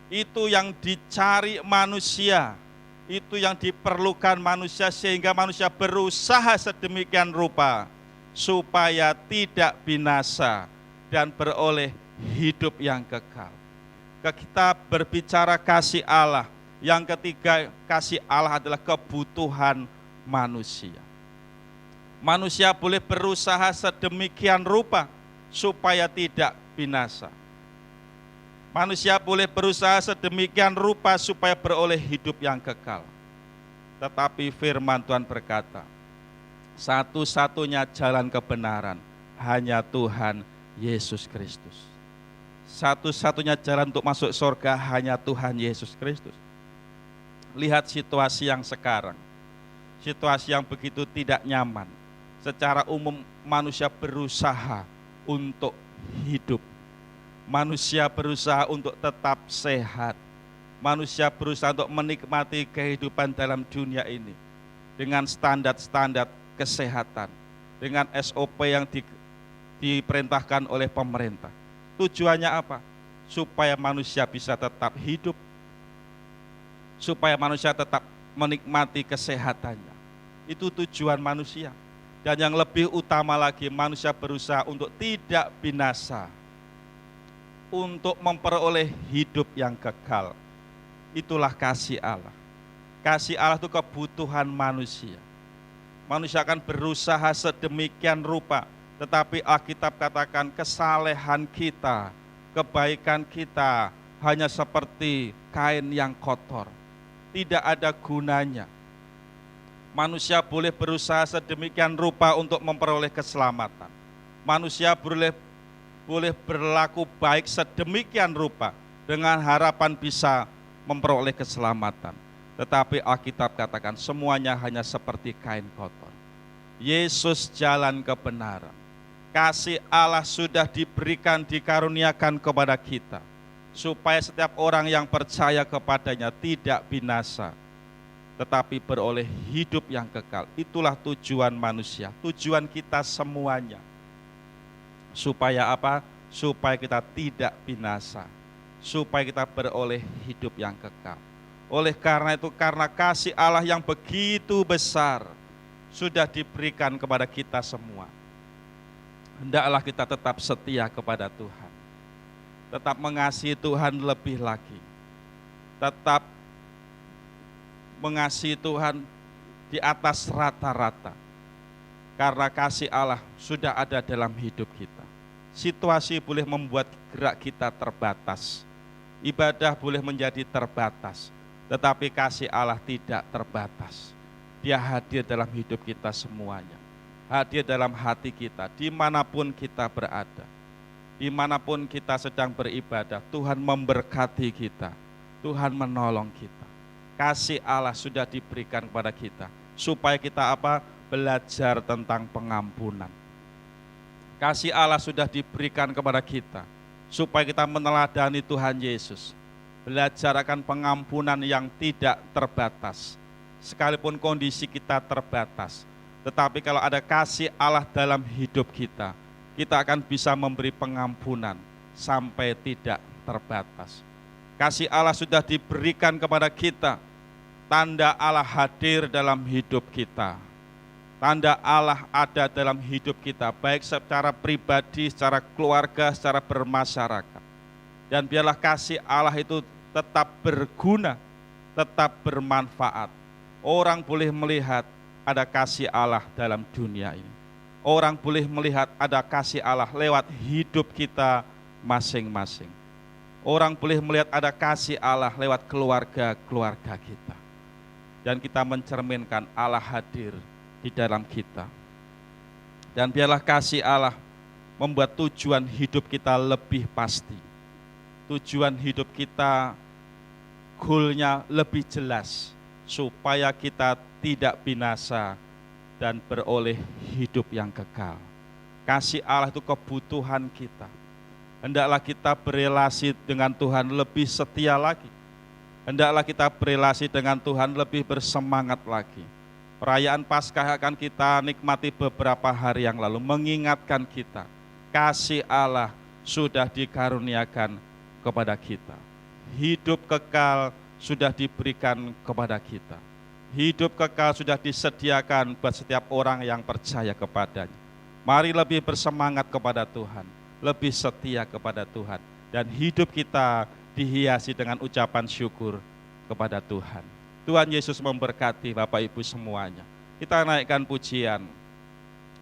Speaker 2: itu yang dicari manusia, itu yang diperlukan manusia, sehingga manusia berusaha sedemikian rupa supaya tidak binasa dan beroleh hidup yang kekal. Kita berbicara kasih Allah, yang ketiga kasih Allah adalah kebutuhan manusia. Manusia boleh berusaha sedemikian rupa supaya tidak binasa. Manusia boleh berusaha sedemikian rupa supaya beroleh hidup yang kekal. Tetapi firman Tuhan berkata, satu-satunya jalan kebenaran hanya Tuhan Yesus Kristus. Satu-satunya jalan untuk masuk surga hanya Tuhan Yesus Kristus. Lihat situasi yang sekarang. Situasi yang begitu tidak nyaman. Secara umum manusia berusaha untuk hidup. Manusia berusaha untuk tetap sehat. Manusia berusaha untuk menikmati kehidupan dalam dunia ini dengan standar-standar kesehatan, dengan SOP yang diperintahkan oleh pemerintah. Tujuannya apa? Supaya manusia bisa tetap hidup, supaya manusia tetap menikmati kesehatannya. Itu tujuan manusia. Dan yang lebih utama lagi, manusia berusaha untuk tidak binasa, untuk memperoleh hidup yang kekal. Itulah kasih Allah. Kasih Allah itu kebutuhan manusia. Manusia akan berusaha sedemikian rupa, tetapi Alkitab katakan kesalehan kita, kebaikan kita hanya seperti kain yang kotor, tidak ada gunanya. Manusia boleh berusaha sedemikian rupa untuk memperoleh keselamatan. Manusia boleh berlaku baik sedemikian rupa dengan harapan bisa memperoleh keselamatan. Tetapi Alkitab katakan semuanya hanya seperti kain kotor. Yesus jalan kebenaran. Kasih Allah sudah diberikan, dikaruniakan kepada kita, supaya setiap orang yang percaya kepadanya tidak binasa, tetapi beroleh hidup yang kekal. Itulah tujuan manusia, tujuan kita semuanya. Supaya apa? Supaya kita tidak binasa, supaya kita beroleh hidup yang kekal. Oleh karena itu, karena kasih Allah yang begitu besar sudah diberikan kepada kita semua, hendaklah kita tetap setia kepada Tuhan, tetap mengasihi Tuhan lebih lagi, tetap mengasihi Tuhan di atas rata-rata, karena kasih Allah sudah ada dalam hidup kita. Situasi boleh membuat gerak kita terbatas, ibadah boleh menjadi terbatas, tetapi kasih Allah tidak terbatas. Dia hadir dalam hidup kita semuanya, hadir dalam hati kita, dimanapun kita berada, dimanapun kita sedang beribadah. Tuhan memberkati kita, Tuhan menolong kita. Kasih Allah sudah diberikan kepada kita, supaya kita apa? Belajar tentang pengampunan. Kasih Allah sudah diberikan kepada kita, supaya kita meneladani Tuhan Yesus, belajar akan pengampunan yang tidak terbatas. Sekalipun kondisi kita terbatas, tetapi kalau ada kasih Allah dalam hidup kita, kita akan bisa memberi pengampunan sampai tidak terbatas. Kasih Allah sudah diberikan kepada kita, tanda Allah hadir dalam hidup kita. Tanda Allah ada dalam hidup kita, baik secara pribadi, secara keluarga, secara bermasyarakat. Dan biarlah kasih Allah itu tetap berguna, tetap bermanfaat. Orang boleh melihat ada kasih Allah dalam dunia ini. Orang boleh melihat ada kasih Allah lewat hidup kita masing-masing. Orang boleh melihat ada kasih Allah lewat keluarga-keluarga kita. Dan kita mencerminkan Allah hadir di dalam kita. Dan biarlah kasih Allah membuat tujuan hidup kita lebih pasti. Tujuan hidup kita, goalnya lebih jelas, supaya kita tidak binasa dan beroleh hidup yang kekal. Kasih Allah itu kebutuhan kita. Hendaklah kita berelasi dengan Tuhan lebih setia lagi. Hendaklah kita berelasi dengan Tuhan lebih bersemangat lagi. Perayaan Paskah akan kita nikmati beberapa hari yang lalu mengingatkan kita, kasih Allah sudah dikaruniakan kepada kita. Hidup kekal sudah diberikan kepada kita. Hidup kekal sudah disediakan buat setiap orang yang percaya kepadanya. Mari lebih bersemangat kepada Tuhan, lebih setia kepada Tuhan, dan hidup kita dihiasi dengan ucapan syukur kepada Tuhan. Tuhan Yesus memberkati Bapak Ibu semuanya. Kita naikkan pujian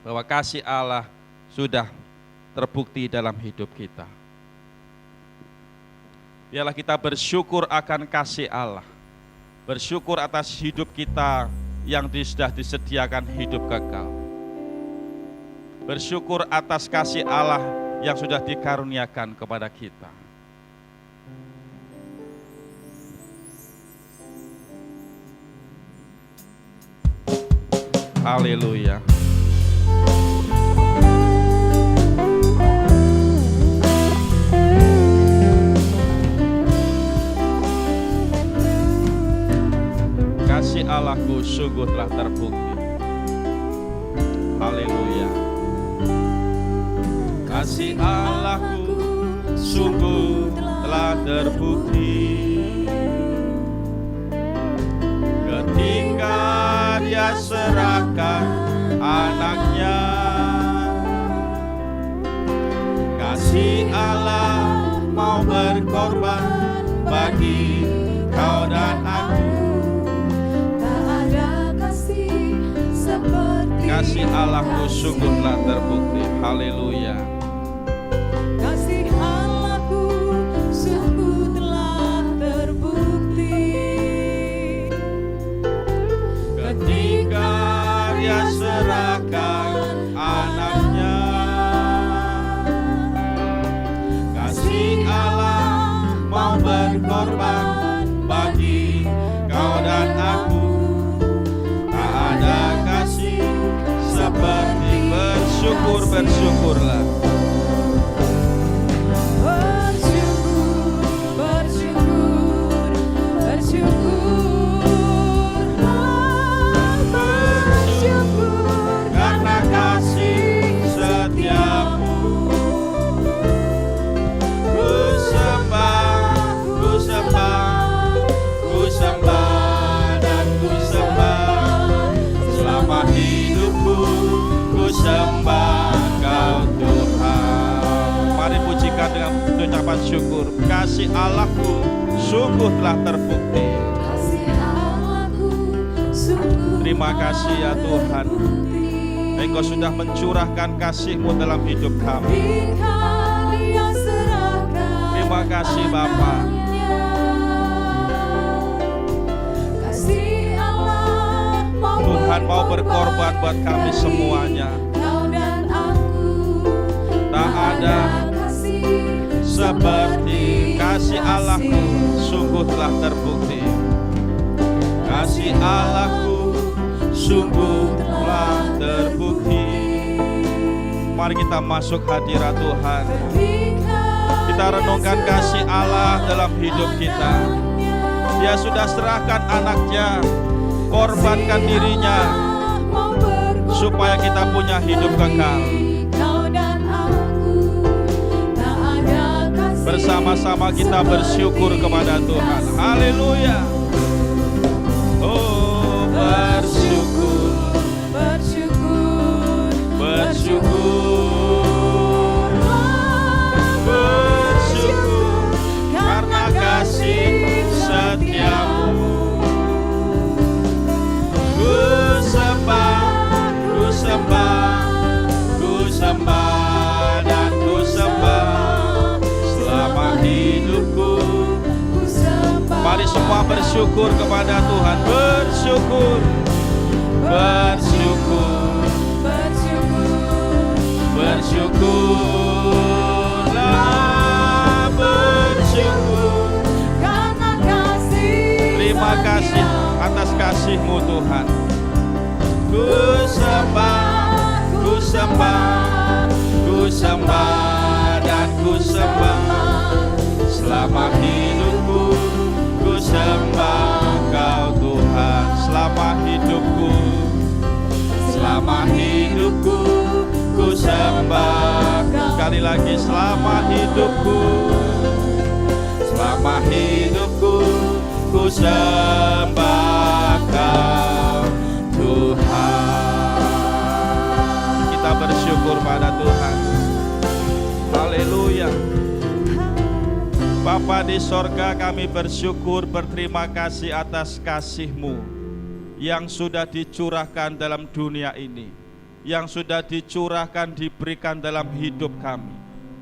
Speaker 2: bahwa kasih Allah sudah terbukti dalam hidup kita. Biarlah kita bersyukur akan kasih Allah, bersyukur atas hidup kita yang sudah disediakan hidup kekal, bersyukur atas kasih Allah yang sudah dikaruniakan kepada kita. Haleluya. Kasih Allahku sungguh telah terbukti. Haleluya. Kasih Allahku sungguh telah terbukti. Ketika Dia serahkan anaknya, kasih Allah mau berkorban bagi kau dan aku.
Speaker 3: Tak ada kasih seperti
Speaker 2: Kasih Allahku sungguh telah terbukti. Haleluya.
Speaker 3: kasih Allahku sungguh telah terbukti.
Speaker 2: Ketika Dia serahkan anaknya, kasih Allah mau berkorban bagi kau dan bersyukur, bersyukurlah. Karena kasih setiamu, ku sembah, ku sembah, ku sembah dan ku sembah. Selama hidupku ku sembah Kau Tuhan. Mari pujikan dengan ucapan syukur. Kasih Allahku sungguh telah terbukti. Terima kasih ya Tuhan, Engkau sudah mencurahkan kasih-Mu dalam hidup kami. Terima kasih Bapa. Tuhan mau berkorban buat kami semuanya. Tak ada seperti kasih Allahku sungguh telah terbukti. Kasih Allahku sungguh telah terbukti. Mari kita masuk hadirat Tuhan. Kita renungkan kasih Allah dalam hidup kita. Dia sudah serahkan anaknya, korbankan dirinya, supaya kita punya hidup kekal. Bersama-sama kita bersyukur kepada Tuhan. Haleluya. Oh, bersyukur, bersyukur, bersyukur, bersyukur karena kasih setiamu. Ku sembah, ku sembah, ku sembah dan ku sembah selama hidupku. Mari semua bersyukur kepada Tuhan. Bersyukur, bersyukur, bersyukurlah, bersyukur karena kasih. Terima kasih atas kasih-Mu Tuhan. Ku sembah, ku sembah, ku sembah dan ku sembah selama hidupku. Ku sembah Kau Tuhan selama hidupku. Selama hidupku ku sembah. Sekali lagi, selama hidupku. Selama hidupku ku sembah Kau Tuhan. Kita bersyukur pada Tuhan. Haleluya. Bapa di sorga, kami bersyukur, berterima kasih atas kasih-Mu yang sudah dicurahkan dalam dunia ini, yang sudah dicurahkan, diberikan dalam hidup kami.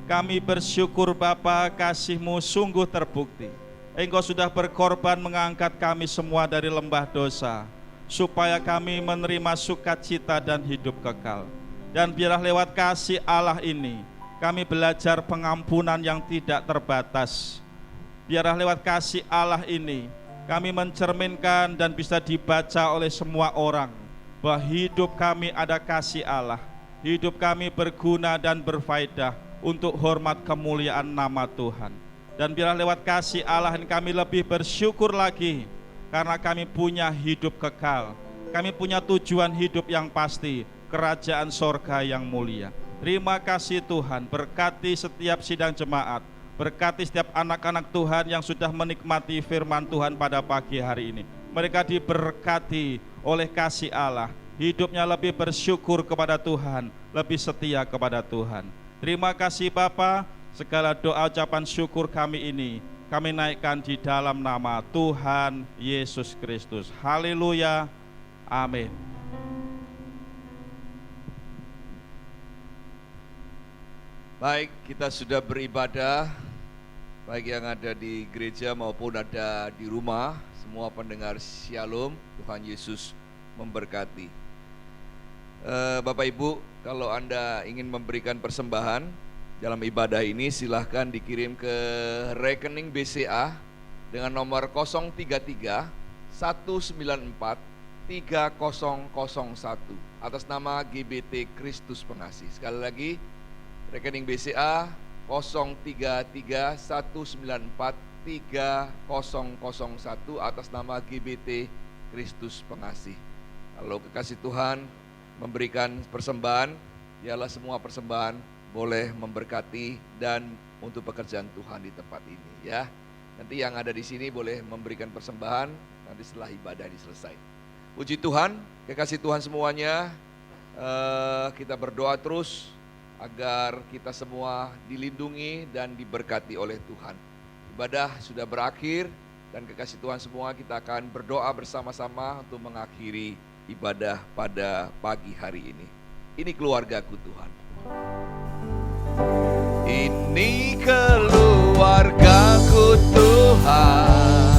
Speaker 2: Kami bersyukur Bapa, kasih-Mu sungguh terbukti. Engkau sudah berkorban mengangkat kami semua dari lembah dosa, supaya kami menerima sukacita dan hidup kekal. Dan biarlah lewat kasih Allah ini, kami belajar pengampunan yang tidak terbatas. Biarlah lewat kasih Allah ini, kami mencerminkan dan bisa dibaca oleh semua orang, bahwa hidup kami ada kasih Allah. Hidup kami berguna dan berfaedah untuk hormat kemuliaan nama Tuhan. Dan biarlah lewat kasih Allah ini kami lebih bersyukur lagi, karena kami punya hidup kekal. Kami punya tujuan hidup yang pasti, kerajaan sorga yang mulia. Terima kasih Tuhan, berkati setiap sidang jemaat, berkati setiap anak-anak Tuhan yang sudah menikmati firman Tuhan pada pagi hari ini. Mereka diberkati oleh kasih Allah, hidupnya lebih bersyukur kepada Tuhan, lebih setia kepada Tuhan. Terima kasih Bapa, segala doa ucapan syukur kami ini kami naikkan di dalam nama Tuhan Yesus Kristus. Haleluya, amin.
Speaker 4: Baik, kita sudah beribadah, baik yang ada di gereja maupun ada di rumah. Semua pendengar Shalom, Tuhan Yesus memberkati. Bapak Ibu, kalau Anda ingin memberikan persembahan dalam ibadah ini, silahkan dikirim ke rekening BCA dengan nomor 033 194 3001 atas nama GBT Kristus Pengasih. Sekali lagi, rekening BCA 0331943001 atas nama GBT Kristus Pengasih. Kalau kekasih Tuhan memberikan persembahan, biarlah semua persembahan boleh memberkati dan untuk pekerjaan Tuhan di tempat ini, ya. Nanti yang ada di sini boleh memberikan persembahan nanti setelah ibadah ini selesai. Puji Tuhan, kekasih Tuhan semuanya, kita berdoa terus agar kita semua dilindungi dan diberkati oleh Tuhan. Ibadah sudah berakhir dan kekasih Tuhan semua, kita akan berdoa bersama-sama untuk mengakhiri ibadah pada pagi hari ini. Ini keluargaku Tuhan. Ini keluargaku Tuhan,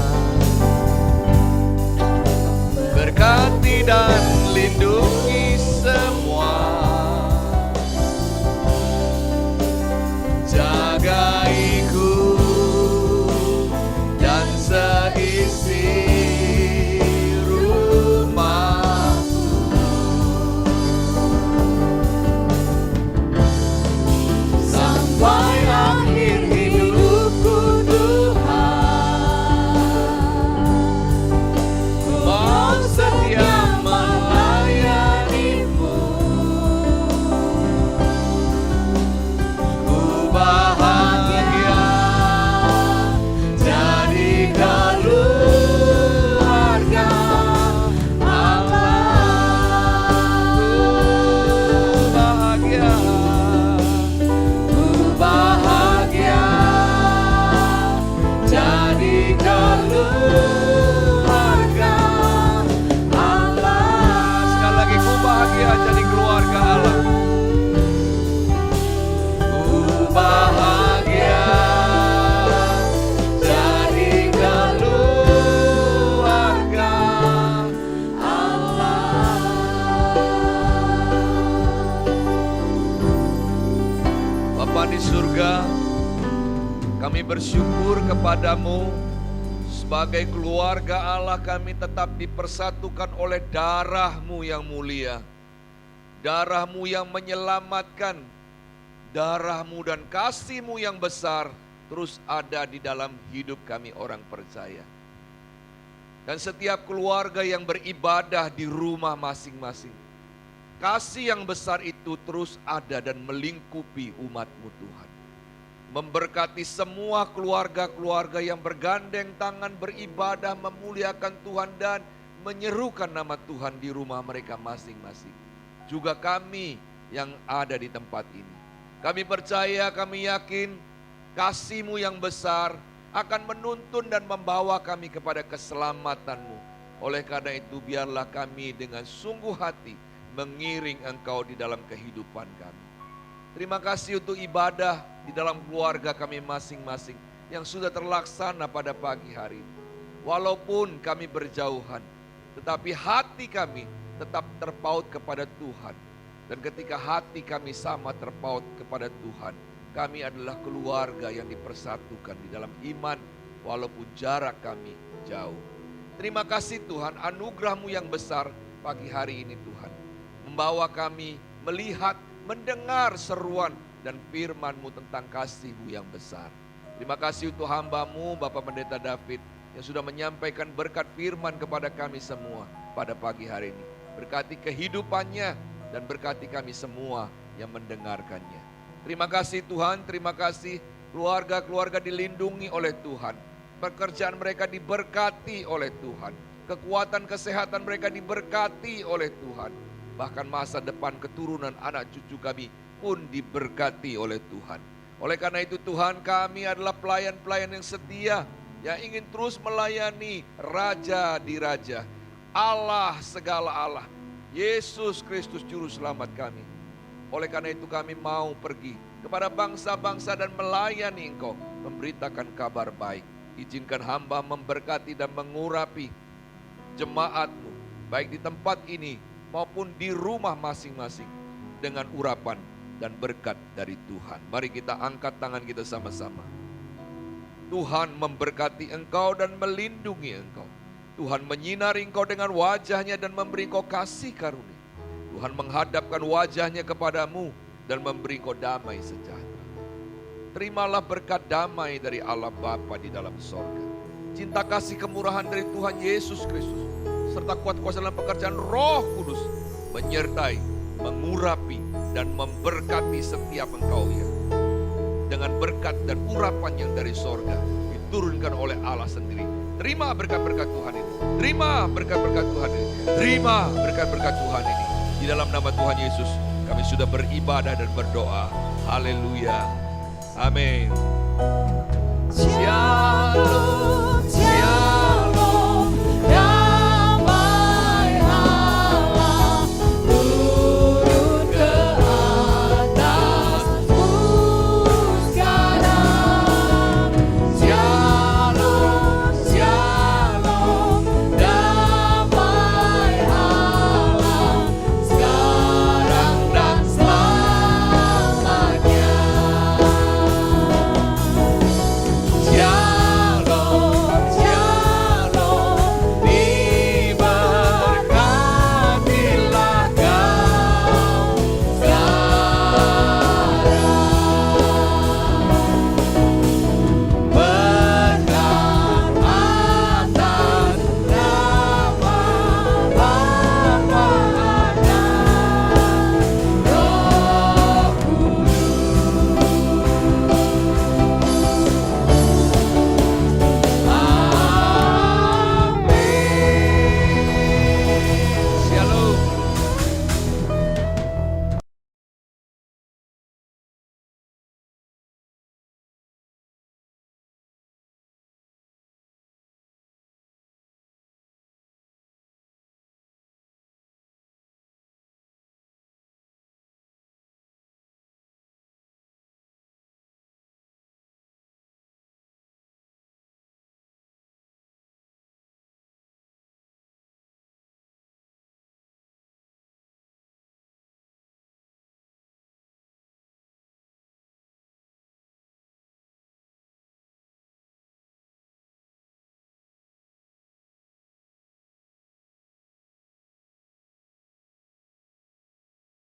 Speaker 4: berkati dan lindungi semua, jagaiku dan seisi rumahku, sampai akhir hidupku Tuhan. Ku mau setia melayanimu, ku bahagia jadi keluarga Allah. Ku bahagia jadi keluarga Allah. Sekali lagi, ku bahagia jadi keluarga Allah. Ku bahagia jadi keluarga Allah. Bapa di surga, kami bersyukur kepadamu. Sebagai keluarga Allah, kami tetap dipersatukan oleh darah-Mu yang mulia, darah-Mu yang menyelamatkan, darah-Mu dan kasih-Mu yang besar terus ada di dalam hidup kami orang percaya. Dan setiap keluarga yang beribadah di rumah masing-masing, kasih yang besar itu terus ada dan melingkupi umat-Mu Tuhan. Memberkati semua keluarga-keluarga yang bergandeng tangan beribadah memuliakan Tuhan dan menyerukan nama Tuhan di rumah mereka masing-masing. Juga kami yang ada di tempat ini. Kami percaya, kami yakin kasih-Mu yang besar akan menuntun dan membawa kami kepada keselamatan-Mu. Oleh karena itu biarlah kami dengan sungguh hati mengiring Engkau di dalam kehidupan kami. Terima kasih untuk ibadah di dalam keluarga kami masing-masing yang sudah terlaksana pada pagi hari ini. Walaupun kami berjauhan, tetapi hati kami tetap terpaut kepada Tuhan. Dan ketika hati kami sama terpaut kepada Tuhan, kami adalah keluarga yang dipersatukan di dalam iman walaupun jarak kami jauh. Terima kasih Tuhan, anugerah-Mu yang besar pagi hari ini Tuhan, membawa kami melihat, mendengar seruan dan firman-Mu tentang kasih-Mu yang besar. Terima kasih untuk hamba-Mu Bapak Pendeta David yang sudah menyampaikan berkat firman kepada kami semua pada pagi hari ini. Berkati kehidupannya dan berkati kami semua yang mendengarkannya. Terima kasih Tuhan, terima kasih keluarga-keluarga dilindungi oleh Tuhan. Pekerjaan mereka diberkati oleh Tuhan. Kekuatan kesehatan mereka diberkati oleh Tuhan. Bahkan masa depan keturunan anak cucu kami pun diberkati oleh Tuhan. Oleh karena itu Tuhan, kami adalah pelayan-pelayan yang setia, yang ingin terus melayani Raja di Raja, Allah segala Allah, Yesus Kristus Juru Selamat kami. Oleh karena itu kami mau pergi kepada bangsa-bangsa dan melayani Engkau, memberitakan kabar baik. Izinkan hamba memberkati dan mengurapi jemaat-Mu, baik di tempat ini maupun di rumah masing-masing dengan urapan dan berkat dari Tuhan. Mari kita angkat tangan kita sama-sama. Tuhan memberkati engkau dan melindungi engkau. Tuhan menyinari engkau dengan wajahnya dan memberi engkau kasih karunia. Tuhan menghadapkan wajahnya kepadamu dan memberi engkau damai sejahtera. Terimalah berkat damai dari Allah Bapa di dalam sorga. Cinta kasih kemurahan dari Tuhan Yesus Kristus, serta kuat kuasa dalam pekerjaan Roh Kudus, menyertai, mengurapi, dan memberkati setiap engkau ya. Dengan berkat dan urapan yang dari sorga, diturunkan oleh Allah sendiri. Terima berkat-berkat Tuhan ini. Terima berkat-berkat Tuhan ini. Terima berkat-berkat Tuhan ini. Di dalam nama Tuhan Yesus, kami sudah beribadah dan berdoa. Haleluya. Amin. Shalom.